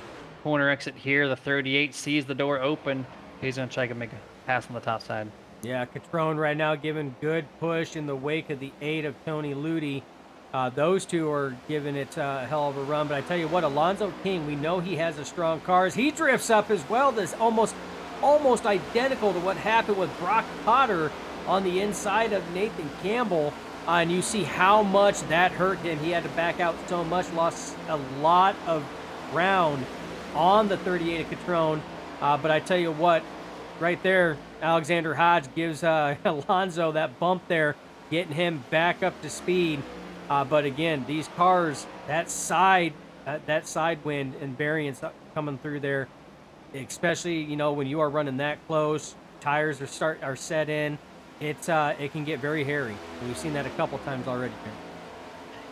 Corner exit here, the 38 sees the door open. He's going to try to make a pass on the top side. Yeah, Catrone right now giving good push in the wake of the 8 of Tony Ludi. Those two are giving it a hell of a run. But I tell you what, Alonzo King, we know he has a strong car. He drifts up as well. This almost identical to what happened with Brock Potter on the inside of Nathan Campbell. And you see how much that hurt him. He had to back out so much, lost a lot of ground on the 38 of Catrone. But I tell you what, right there, Alexander Hodge gives Alonzo that bump there, getting him back up to speed. But again, these cars, that side wind and variance coming through there, especially, you know, when you are running that close, tires are set in. It can get very hairy. We've seen that a couple times already.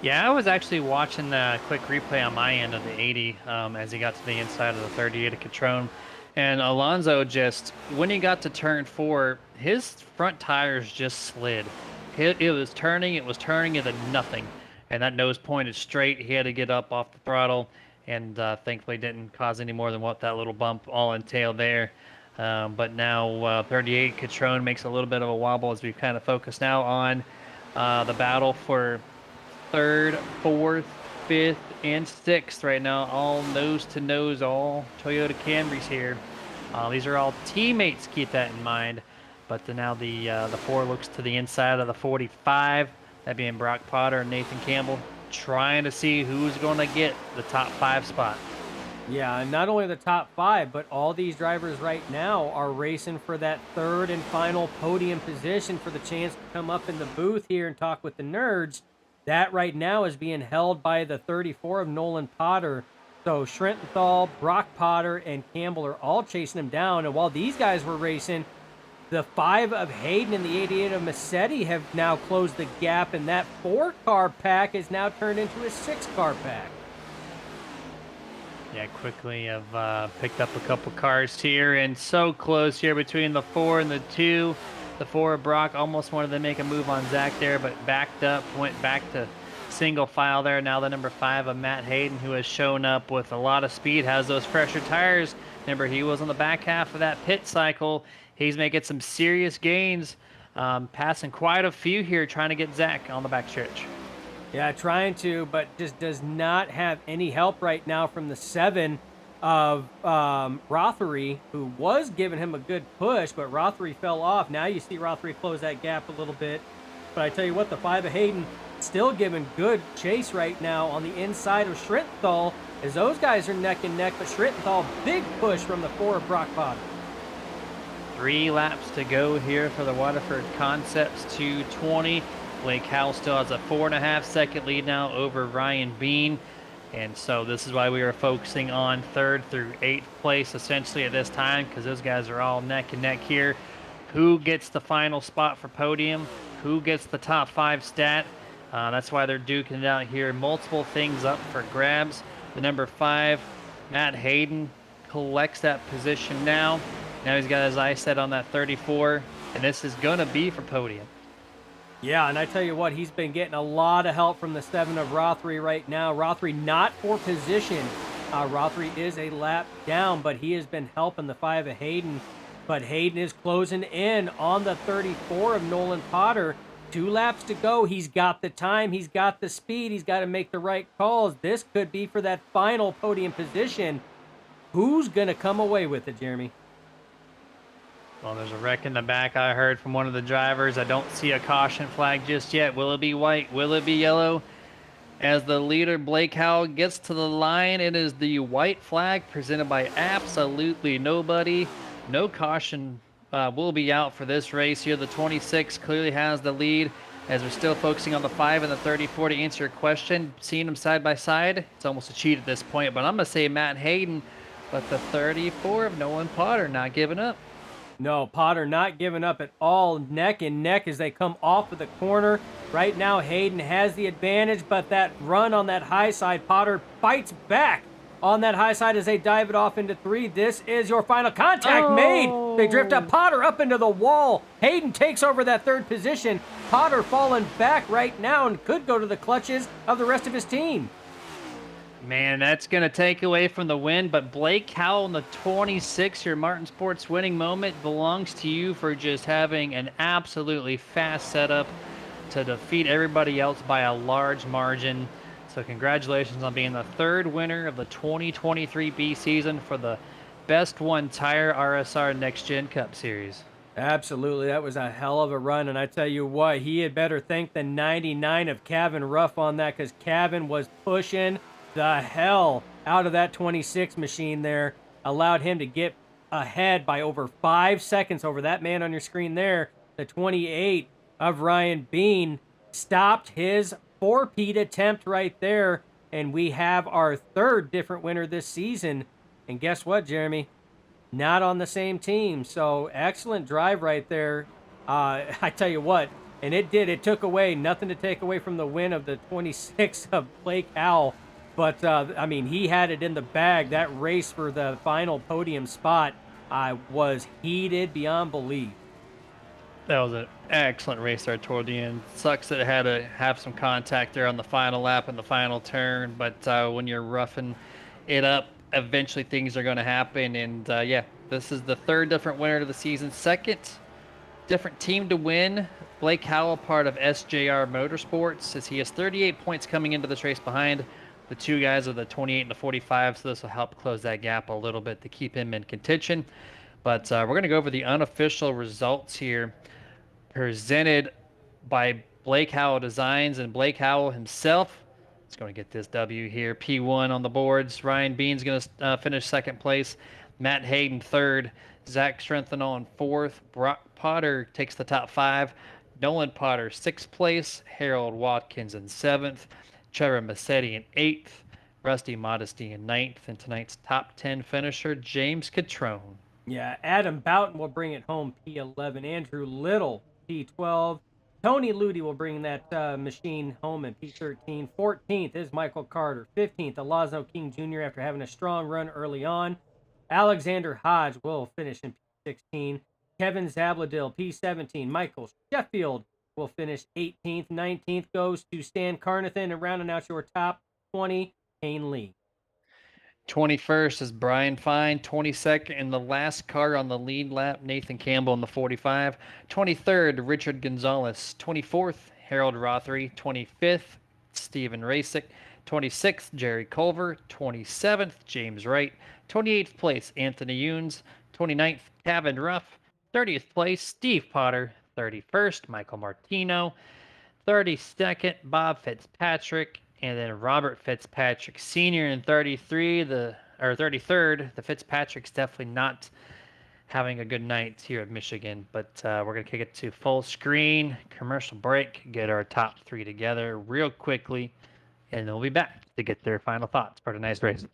Yeah, I was actually watching the quick replay on my end of the 80 as he got to the inside of the 38 of Catrone. And Alonzo just, when he got to turn 4, his front tires just slid. It was turning, and then nothing. And that nose pointed straight. He had to get up off the throttle, and thankfully didn't cause any more than what that little bump all entailed there. But now 38 Catrone makes a little bit of a wobble as we kind of focus now on the battle for third, fourth, fifth, and sixth right now. All nose to nose, all Toyota Camrys here. These are all teammates, keep that in mind. But now the 4 looks to the inside of the 45, that being Brock Potter and Nathan Campbell, trying to see who's going to get the top 5 spot. Yeah, and not only the top 5, but all these drivers right now are racing for that third and final podium position for the chance to come up in the booth here and talk with the nerds. That right now is being held by the 34 of Nolan Potter. So Schrententhal, Brock Potter, and Campbell are all chasing him down. And while these guys were racing, the 5 of Hayden and the 88 of Massetti have now closed the gap, and that 4-car pack is now turned into a 6-car pack. Yeah, quickly have picked up a couple cars here, and so close here between the 4 and the 2. The 4 of Brock almost wanted to make a move on Zach there, but backed up, went back to single file there. Now the number 5 of Matt Hayden, who has shown up with a lot of speed, has those fresher tires. Remember, he was on the back half of that pit cycle. He's making some serious gains, passing quite a few here, trying to get Zach on the back stretch. Yeah, trying to, but just does not have any help right now from the 7 of Rothery, who was giving him a good push, but Rothery fell off. Now you see Rothery close that gap a little bit. But I tell you what, the 5 of Hayden still giving good chase right now on the inside of Schrententhal, as those guys are neck and neck, but Schrententhal, big push from the 4 of Brock Potter. 3 laps to go here for the Waterford Concepts 220. Blake Howell still has a 4.5-second lead now over Ryan Bean. And so this is why we are focusing on 3rd through 8th place essentially at this time, because those guys are all neck and neck here. Who gets the final spot for podium? Who gets the top 5 stat? That's why they're duking it out here. Multiple things up for grabs. The number 5, Matt Hayden, collects that position now. Now he's got his eyes set on that 34, and this is going to be for podium. Yeah, and I tell you what, he's been getting a lot of help from the 7 of Rothery right now. Rothery not for position. Rothery is a lap down, but he has been helping the 5 of Hayden. But Hayden is closing in on the 34 of Nolan Potter. 2 laps to go. He's got the time. He's got the speed. He's got to make the right calls. This could be for that final podium position. Who's going to come away with it, Jeremy? Well, there's a wreck in the back I heard from one of the drivers. I don't see a caution flag just yet. Will it be white? Will it be yellow? As the leader, Blake Howell, gets to the line, it is the white flag presented by absolutely nobody. No caution will be out for this race here. The 26 clearly has the lead, as we're still focusing on the 5 and the 34 to answer your question. Seeing them side by side, it's almost a cheat at this point, but I'm going to say Matt Hayden, but the 34 of Nolan Potter not giving up. No, Potter not giving up at all. Neck and neck as they come off of the corner. Right now, Hayden has the advantage, but that run on that high side, Potter fights back on that high side as they dive it off into 3. This is your final contact made. They drift up Potter up into the wall. Hayden takes over that 3rd position. Potter falling back right now and could go to the clutches of the rest of his team. Man, that's going to take away from the win, but Blake Howell in the 26, your Martin Sports winning moment, belongs to you for just having an absolutely fast setup to defeat everybody else by a large margin. So congratulations on being the 3rd winner of the 2023 B season for the Best One Tire RSR Next Gen Cup Series. Absolutely. That was a hell of a run. And I tell you what, he had better thank the 99 of Kevin Ruff on that, because Kevin was pushing the hell out of that 26 machine there. Allowed him to get ahead by over 5 seconds over that man on your screen there. The 28 of Ryan Bean stopped his 4-peat attempt right there. And we have our 3rd different winner this season. And guess what, Jeremy? Not on the same team. So excellent drive right there. I tell you what, and it took away, nothing to take away from the win of the 26 of Blake Howell. But, I mean, he had it in the bag. That race for the final podium spot was heated beyond belief. That was an excellent race there toward the end. Sucks that it had to have some contact there on the final lap and the final turn, but when you're roughing it up, eventually things are going to happen. And yeah, this is the third different winner of the season, second different team to win. Blake Howell, part of SJR Motorsports, says he has 38 points coming into this race behind the two guys with the 28 and the 45, so this will help close that gap a little bit to keep him in contention. But we're going to go over the unofficial results here, presented by Blake Howell Designs, and Blake Howell himself is going to get this W here. P1 on the boards. Ryan Bean's going to finish second place. Matt Hayden third. Zach Strenthal in fourth. Brock Potter takes the top five. Nolan Potter sixth place. Harold Watkins in seventh. Trevor Massetti in eighth. Rusty Modesty in ninth. And tonight's top 10 finisher, James Catrone. Yeah, Adam Boughton will bring it home, P11. Andrew Little, P12. Tony Ludi will bring that machine home in P13. 14th is Michael Carter. 15th, Alonzo King Jr. after having a strong run early on. Alexander Hodge will finish in P16. Kevin Zabladil, P17. Michael Sheffield will finish 18th. 19th goes to Stan Carnathan, and rounding out your top 20, Kane Lee. 21st is Brian Fine. 22nd in the last car on the lead lap, Nathan Campbell in the 45. 23rd, Richard Gonzalez. 24th, Harold Rothery. 25th, Stephen Rasick. 26th, Jerry Culver. 27th, James Wright. 28th place, Anthony Yunes. 29th, Kevin Ruff. 30th place, Steve Potter. 31st, Michael Martino. 32nd, Bob Fitzpatrick. And then Robert Fitzpatrick Sr. in 33rd. The Fitzpatrick's definitely not having a good night here at Michigan, but we're going to kick it to full screen, commercial break, get our top three together real quickly, and then we'll be back to get their final thoughts for tonight's race.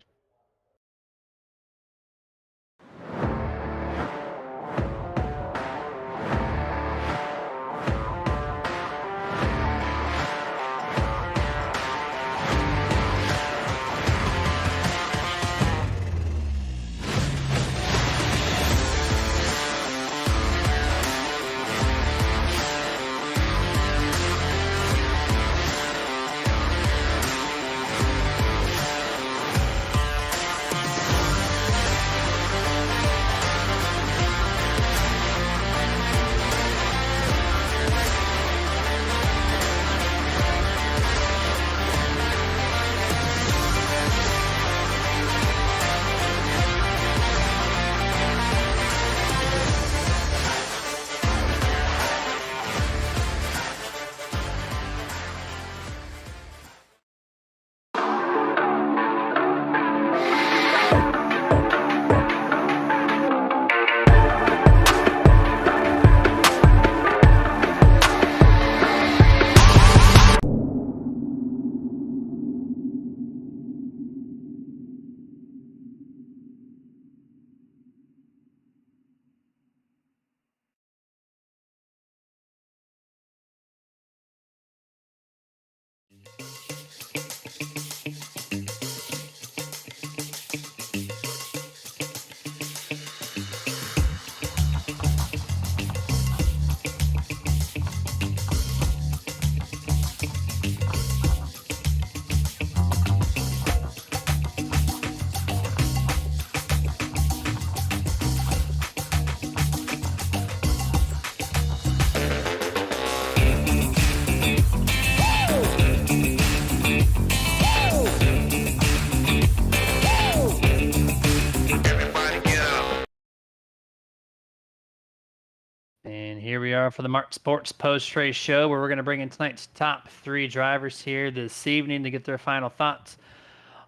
And here we are for the Mark Sports post-race show, where we're going to bring in tonight's top three drivers here this evening to get their final thoughts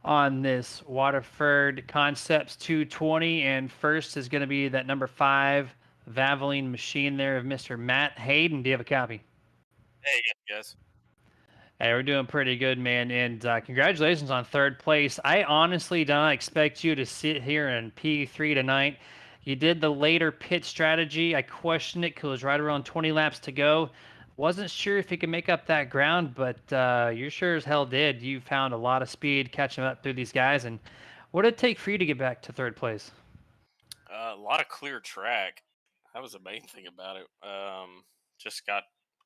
on this Waterford Concepts 220. And first is going to be that number 5 Valvoline machine there of Mr. Matt Hayden. Do you have a copy? Hey, yes. Hey, we're doing pretty good, man. And congratulations on third place. I honestly do not expect you to sit here in P3 tonight. You did the later pit strategy. I questioned it because it was right around 20 laps to go. Wasn't sure if you could make up that ground, but you sure as hell did. You found a lot of speed catching up through these guys. And what did it take for you to get back to third place? A lot of clear track. that was the main thing about it. Just got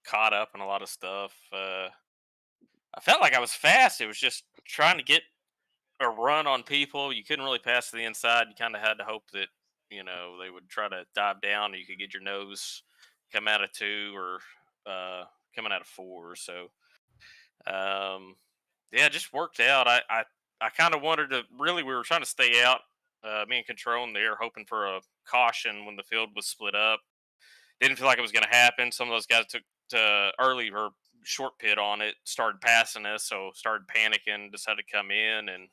caught up in a lot of stuff. I felt like I was fast. It was just trying to get a run on people. You couldn't really pass to the inside. You kind of had to hope that they would try to dive down, or you could get your nose come out of two or coming out of four. So yeah, it just worked out. I kind of wanted to really. We were trying to stay out. Me and Control in there, hoping for a caution when the field was split up. Didn't feel like it was going to happen. Some of those guys took to early or short pit on it, started passing us, so started panicking, decided to come in, and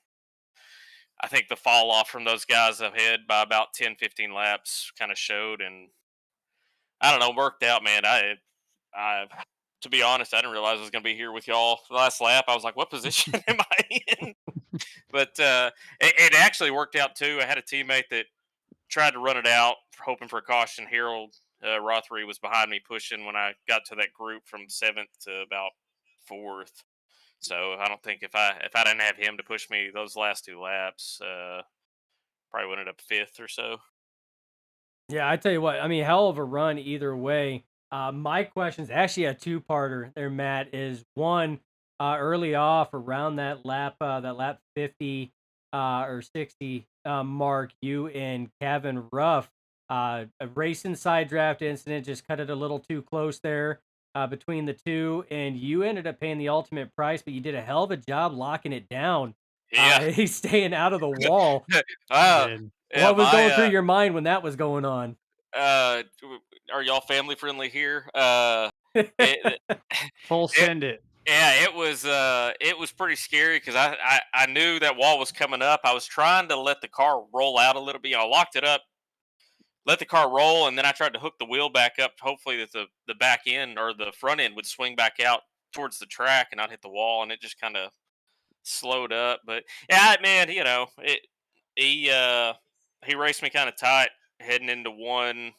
I think the fall off from those guys ahead by about 10, 15 laps kind of showed, and I don't know, worked out, man. I, to be honest, I didn't realize I was going to be here with y'all the last lap. I was like, what position am I in? But it actually worked out too. I had a teammate that tried to run it out, hoping for a caution. Harold Rothery was behind me pushing when I got to that group from seventh to about fourth. So I don't think if I didn't have him to push me those last two laps, probably would end up fifth or so. Yeah, I tell you what, I mean, hell of a run either way. My question's actually a two-parter there, Matt. Is one, early off around that lap 50 or 60 mark, you and Kevin Ruff, a race inside draft incident, just cut it a little too close there between the two, and you ended up paying the ultimate price, but you did a hell of a job locking it down. Yeah. He's staying out of the wall. uh, Did. yeah, What was going through my your mind when that was going on? are y'all family friendly here? It, Full it, send it. yeah, it was pretty scary because I knew that wall was coming up. I was trying to let the car roll out a little bit. I locked it up, let the car roll, and then I tried to hook the wheel back up. Hopefully, that the back end or the front end would swing back out towards the track and not hit the wall. And it just kind of slowed up. But yeah, man, he uh, he raced me kind of tight heading into one.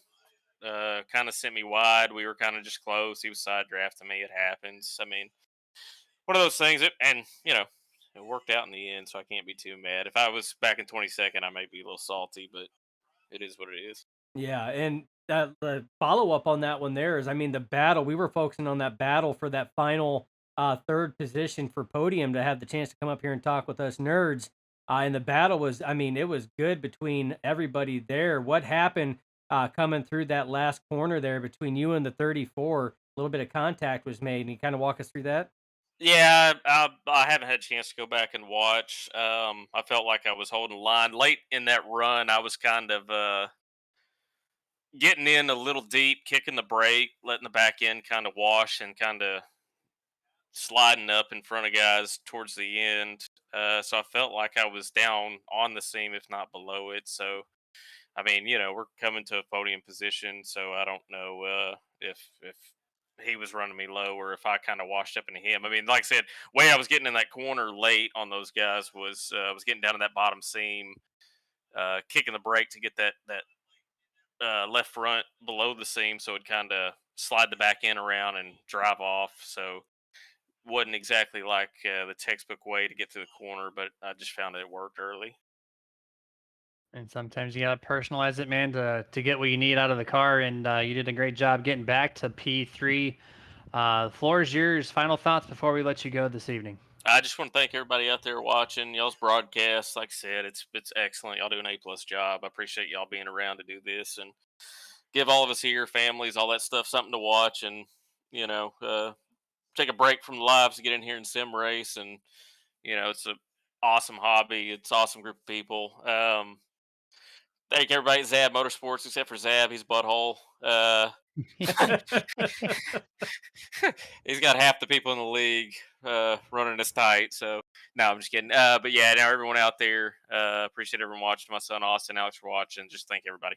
Kind of sent me wide. We were kind of just close. He was side drafting me. It happens. I mean, one of those things. And it worked out in the end, so I can't be too mad. If I was back in 22nd, I might be a little salty, but it is what it is. Yeah, and the follow up on that one there is, I mean, the battle. We were focusing on that battle for that final third position for podium to have the chance to come up here and talk with us nerds. And the battle was, I mean, it was good between everybody there. What happened coming through that last corner there between you and the 34? A little bit of contact was made. And you kind of walk us through that? Yeah, I haven't had a chance to go back and watch. I felt like I was holding the line late in that run. I was kind of getting in a little deep, kicking the brake, letting the back end kind of wash, and kind of sliding up in front of guys towards the end. So I felt like I was down on the seam, if not below it. So I mean, we're coming to a podium position, so I don't know if he was running me low or if I kind of washed up into him. I mean, like I said, way I was getting in that corner late on those guys was was getting down to that bottom seam, kicking the brake to get that left front below the seam, so it kind of slide the back end around and drive off. So wasn't exactly like the textbook way to get to the corner, but I just found that it worked early. And sometimes you gotta personalize it, man, to get what you need out of the car. And you did a great job getting back to P3. The floor is yours. Final thoughts before we let you go this evening. I just want to thank everybody out there watching y'all's broadcast. Like I said, it's excellent. Y'all do an A+ job. I appreciate y'all being around to do this and give all of us here, families, all that stuff, something to watch, and you know, uh, take a break from the lives to get in here and sim race. And it's a awesome hobby. It's an awesome group of people. Thank everybody at Zab Motorsports, except for Zab. He's a butthole. He's got half the people in the league running us tight. So no, I'm just kidding. But yeah, now everyone out there, appreciate everyone watching. My son Austin, Alex for watching. Just thank everybody.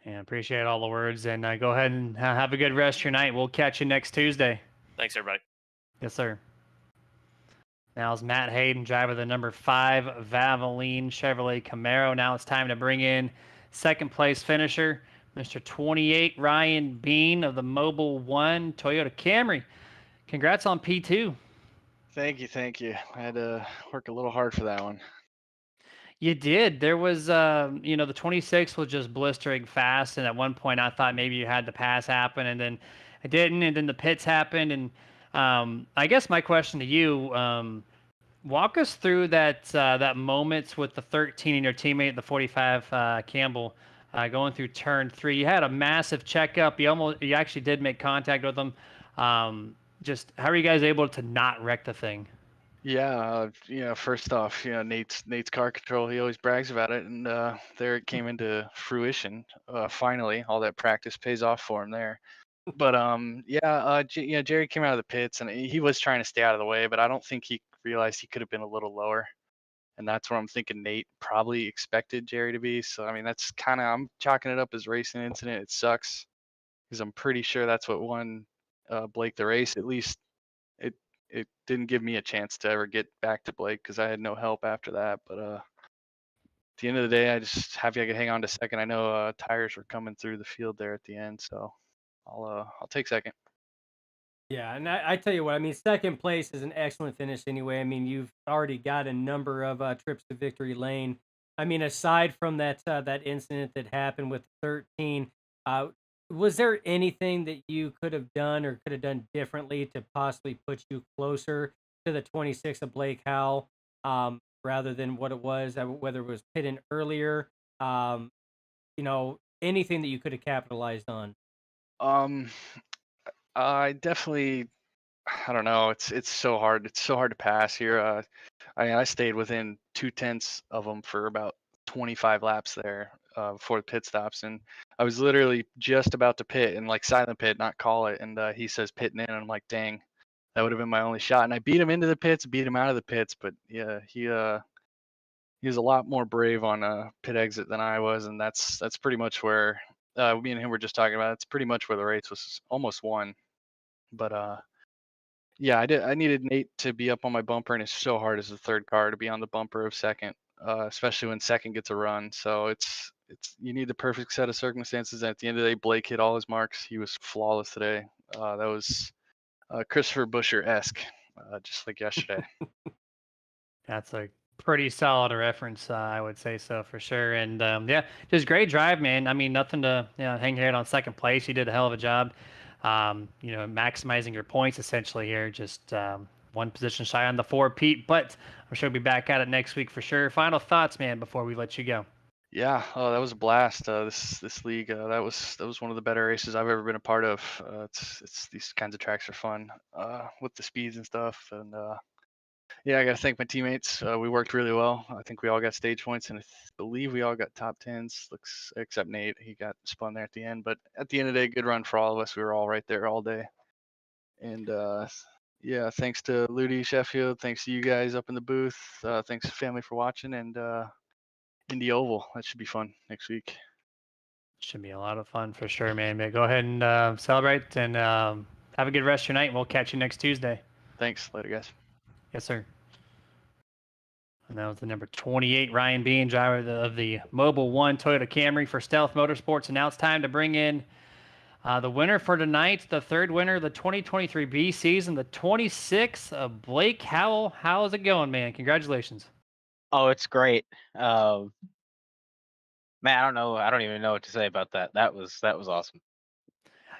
And appreciate all the words. And go ahead and have a good rest of your night. We'll catch you next Tuesday. Thanks everybody. Yes, sir. Now it's Matt Hayden, driver of the number 5 Valvoline Chevrolet Camaro. Now it's time to bring in second place finisher, Mr. 28 Ryan Bean of the Mobile One Toyota Camry. Congrats on P2. Thank you. I had to work a little hard for that one. You did. There was, the 26 was just blistering fast, and at one point I thought maybe you had the pass happen, and then it didn't, and then the pits happened, and I guess my question to you, walk us through that moments with the 13 and your teammate, the 45 Campbell, going through turn three. You had a massive checkup. You actually did make contact with them. Just how are you guys able to not wreck the thing? Yeah, first off, Nate's car control. He always brags about it, and there it came into fruition. Finally, all that practice pays off for him there. But Jerry came out of the pits, and he was trying to stay out of the way, but I don't think he realized he could have been a little lower, and that's where I'm thinking Nate probably expected Jerry to be. So I mean, that's kind of I'm chalking it up as racing incident. It sucks because I'm pretty sure that's what won Blake the race. At least it it didn't give me a chance to ever get back to Blake because I had no help after that. But at the end of the day, I just happy I could hang on to second. I know tires were coming through the field there at the end, so I'll take second. Yeah, and I tell you what, I mean, second place is an excellent finish anyway. I mean, you've already got a number of trips to victory lane. I mean, aside from that incident that happened with 13, uh, was there anything that you could have done or could have done differently to possibly put you closer to the 26 of Blake Howell, rather than what it was, whether it was pitting earlier, um, anything that you could have capitalized on? Um, I definitely I don't know. It's so hard. It's so hard to pass here. I stayed within 2/10 of them for about 25 laps there before the pit stops, and I was literally just about to pit and like silent pit, not call it. And he says pitting in, and I'm like, dang, that would have been my only shot. And I beat him into the pits, beat him out of the pits, but yeah, he was a lot more brave on a pit exit than I was, and that's pretty much where me and him were just talking about. It's pretty much where the race was almost won, but yeah, I did. I needed Nate to be up on my bumper, and it's so hard as a third car to be on the bumper of second, especially when second gets a run. So it's you need the perfect set of circumstances. And at the end of the day, Blake hit all his marks. He was flawless today. That was Christopher Busher esque, just like yesterday. That's a pretty solid reference, I would say so for sure. And yeah, just great drive, man. I mean, nothing to hang your head on second place. You did a hell of a job. Maximizing your points essentially here. Just one position shy on the four, Pete. But I'm sure we'll be back at it next week for sure. Final thoughts, man, before we let you go. Yeah, oh, that was a blast. This league, that was one of the better races I've ever been a part of. It's these kinds of tracks are fun with the speeds and stuff, and yeah, I got to thank my teammates. We worked really well. I think we all got stage points, and I believe we all got top tens. Looks except Nate, he got spun there at the end. But at the end of the day, good run for all of us. We were all right there all day. And yeah, thanks to Ludi Sheffield. Thanks to you guys up in the booth. Thanks to family for watching. And Indy Oval, that should be fun next week. Should be a lot of fun for sure, man. But go ahead and celebrate and have a good rest of your night. And we'll catch you next Tuesday. Thanks. Later, guys. Yes, sir. And that was the number 28, Ryan Bean, driver of the Mobile One Toyota Camry for Stealth Motorsports. And now it's time to bring in the winner for tonight, the third winner of the 2023 B season, the 26th of Blake Howell. How's it going, man? Congratulations. Oh, it's great. Man, I don't know. I don't even know what to say about that. That was awesome.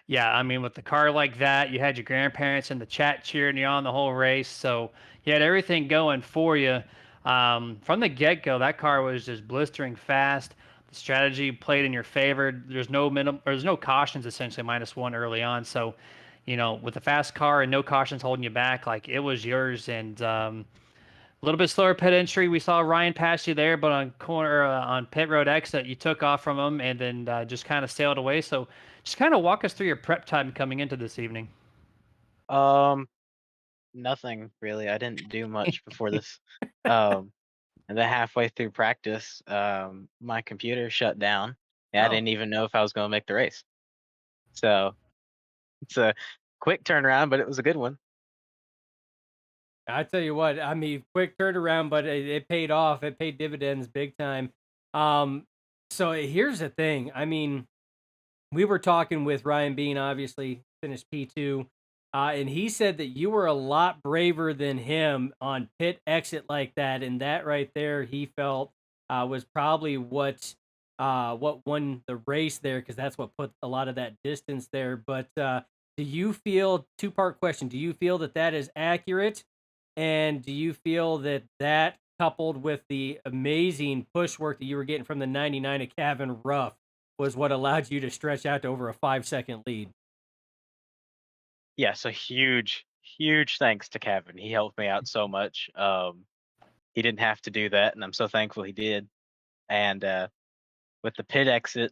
Yeah, I mean, with the car like that, you had your grandparents in the chat cheering you on the whole race. So you had everything going for you. From the get-go, that car was just blistering fast. The strategy played in your favor. There's no cautions, essentially, -1 early on. So, with a fast car and no cautions holding you back, like it was yours. And a little bit slower pit entry. We saw Ryan pass you there, but on pit road exit, you took off from him and then just kind of sailed away. So just kind of walk us through your prep time coming into this evening. Nothing really. I didn't do much before this. Um, and then halfway through practice, my computer shut down. And I Oh. didn't even know if I was going to make the race. So it's a quick turnaround, but it was a good one. I tell you what, I mean, quick turnaround, but it paid off. It paid dividends big time. So here's the thing. I mean, we were talking with Ryan Bean, obviously finished P2, and he said that you were a lot braver than him on pit exit like that, and that right there, he felt was probably what won the race there, because that's what put a lot of that distance there. But do you feel, two-part question, do you feel that that is accurate? And do you feel that that coupled with the amazing push work that you were getting from the 99 at Cabin Rough was what allowed you to stretch out to over a 5-second lead? Yeah, so huge thanks to Kevin. He helped me out so much. He didn't have to do that, and I'm so thankful he did. And with the pit exit,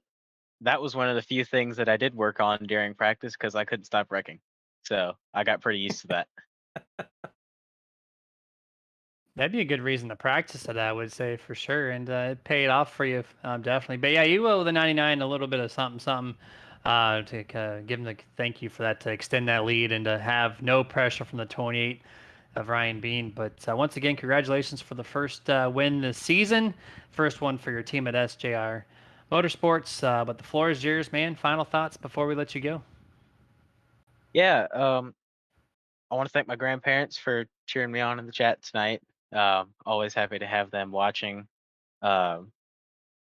that was one of the few things that I did work on during practice because I couldn't stop wrecking. So I got pretty used to that. That'd be a good reason to practice it, I would say, for sure, and it paid off for you, definitely. But yeah, you owe the 99 a little bit of something, something, to give him the thank you for that, to extend that lead and to have no pressure from the 28 of Ryan Bean. But once again, congratulations for the first win this season, first one for your team at SJR Motorsports. But the floor is yours, man. Final thoughts before we let you go. Yeah, I want to thank my grandparents for cheering me on in the chat tonight. Always happy to have them watching. Want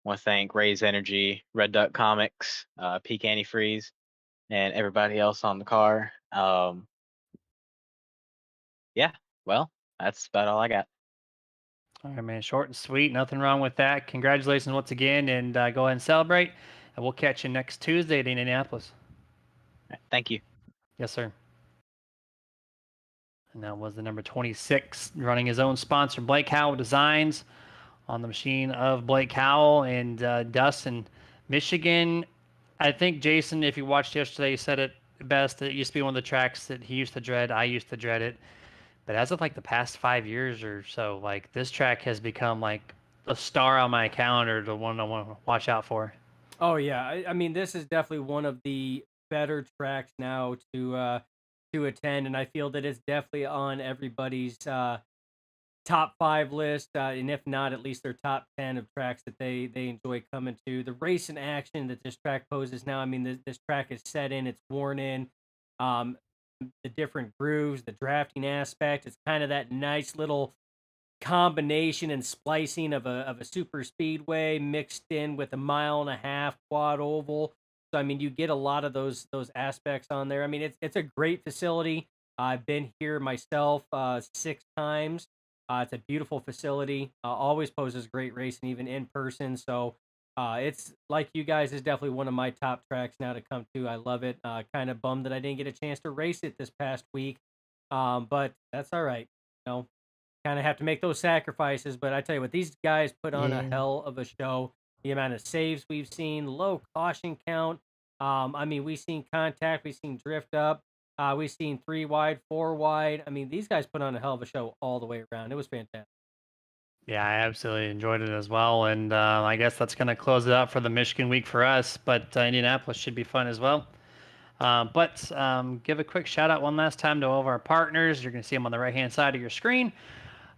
to thank Ray's Energy, Red Duck Comics, Peak Antifreeze, and everybody else on the car. Yeah, well, that's about all I got. All right, man. Short and sweet. Nothing wrong with that. Congratulations once again, and go ahead and celebrate. And we'll catch you next Tuesday at Indianapolis. Thank you. Yes, sir. And that was the number 26, running his own sponsor, Blake Howell Designs, on the machine of Blake Howell and Dustin, Michigan. I think, Jason, if you watched yesterday, you said it best. It used to be one of the tracks that he used to dread. I used to dread it. But as of like the past 5 years or so, like this track has become like a star on my calendar, the one I want to watch out for. Oh yeah, I mean this is definitely one of the better tracks now to attend, and I feel that it's definitely on everybody's top 5 list, and if not, at least their top 10 of tracks that they enjoy coming to. The race and action that this track poses now, I mean, this track is set in, it's worn in. Um, the different grooves, the drafting aspect, it's kind of that nice little combination and splicing of a super speedway mixed in with a 1.5-mile quad oval. So I mean, you get a lot of those aspects on there. I mean, it's a great facility. I've been here myself 6 times. It's a beautiful facility. Always poses great racing, even in person. So it's like you guys is definitely one of my top tracks now to come to. I love it. Kind of bummed that I didn't get a chance to race it this past week, but that's all right. You know, kind of have to make those sacrifices. But I tell you what, these guys put on a hell of a show. The amount of saves we've seen, low caution count. I mean, we've seen contact, we've seen drift up, we've seen 3 wide, 4 wide. I mean, these guys put on a hell of a show all the way around. It was fantastic. Yeah, I absolutely enjoyed it as well. And I guess that's going to close it out for the Michigan week for us. But Indianapolis should be fun as well. But give a quick shout out one last time to all of our partners. You're going to see them on the right-hand side of your screen.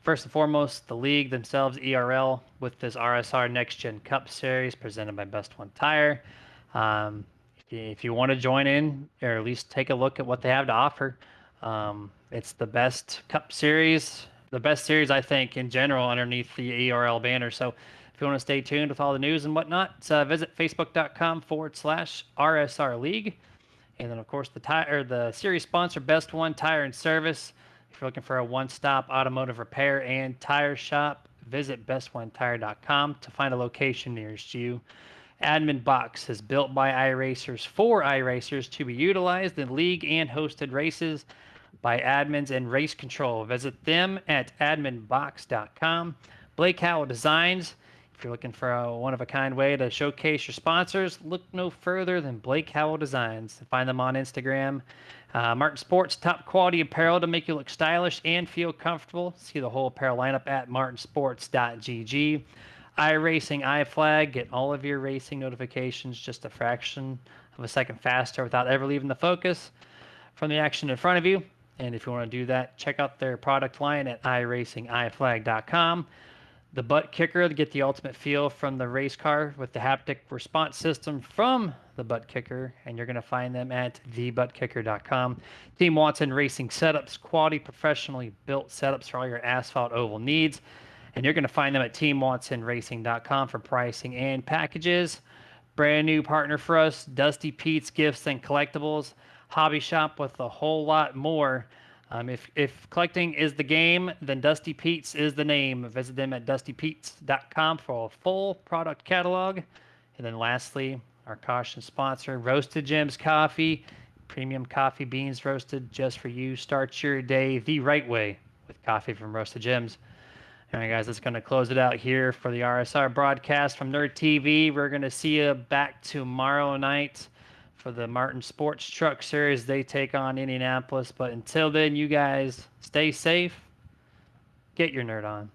First and foremost, the league themselves, ERL, with this RSR Next Gen Cup Series presented by Best One Tire. If you want to join in, or at least take a look at what they have to offer, it's the best Cup Series, the best series, I think, in general, underneath the ERL banner. So if you want to stay tuned with all the news and whatnot, visit facebook.com/RSR League. And then, of course, the series sponsor, Best One Tire and Service. If you're looking for a one-stop automotive repair and tire shop, visit bestonetire.com to find a location nearest you. Admin Box is built by iRacers for iRacers to be utilized in league and hosted races by admins and race control. Visit them at adminbox.com. Blake Howell Designs. If you're looking for a one-of-a-kind way to showcase your sponsors, look no further than Blake Howell Designs. Find them on Instagram. Martin Sports, top quality apparel to make you look stylish and feel comfortable. See the whole apparel lineup at martinsports.gg. iRacing, iFlag, get all of your racing notifications just a fraction of a second faster without ever leaving the focus from the action in front of you. And if you want to do that, check out their product line at iracingiflag.com. The butt kicker to get the ultimate feel from the race car with the haptic response system from the butt kicker, and you're going to find them at thebuttkicker.com. Team Watson Racing Setups, quality, professionally built setups for all your asphalt oval needs. And you're going to find them at teamwatsonracing.com for pricing and packages. Brand new partner for us, Dusty Pete's Gifts and Collectibles, hobby shop with a whole lot more. If collecting is the game, then Dusty Pete's is the name. Visit them at dustypete's.com for a full product catalog. And then lastly, our caution sponsor, Roasted Gems Coffee. Premium coffee beans roasted just for you. Start your day the right way with coffee from Roasted Gems. All right, guys, that's going to close it out here for the RSR broadcast from Nerd TV. We're going to see you back tomorrow night for the Martin Sports Truck Series. They take on Indianapolis. But until then, you guys stay safe. Get your nerd on.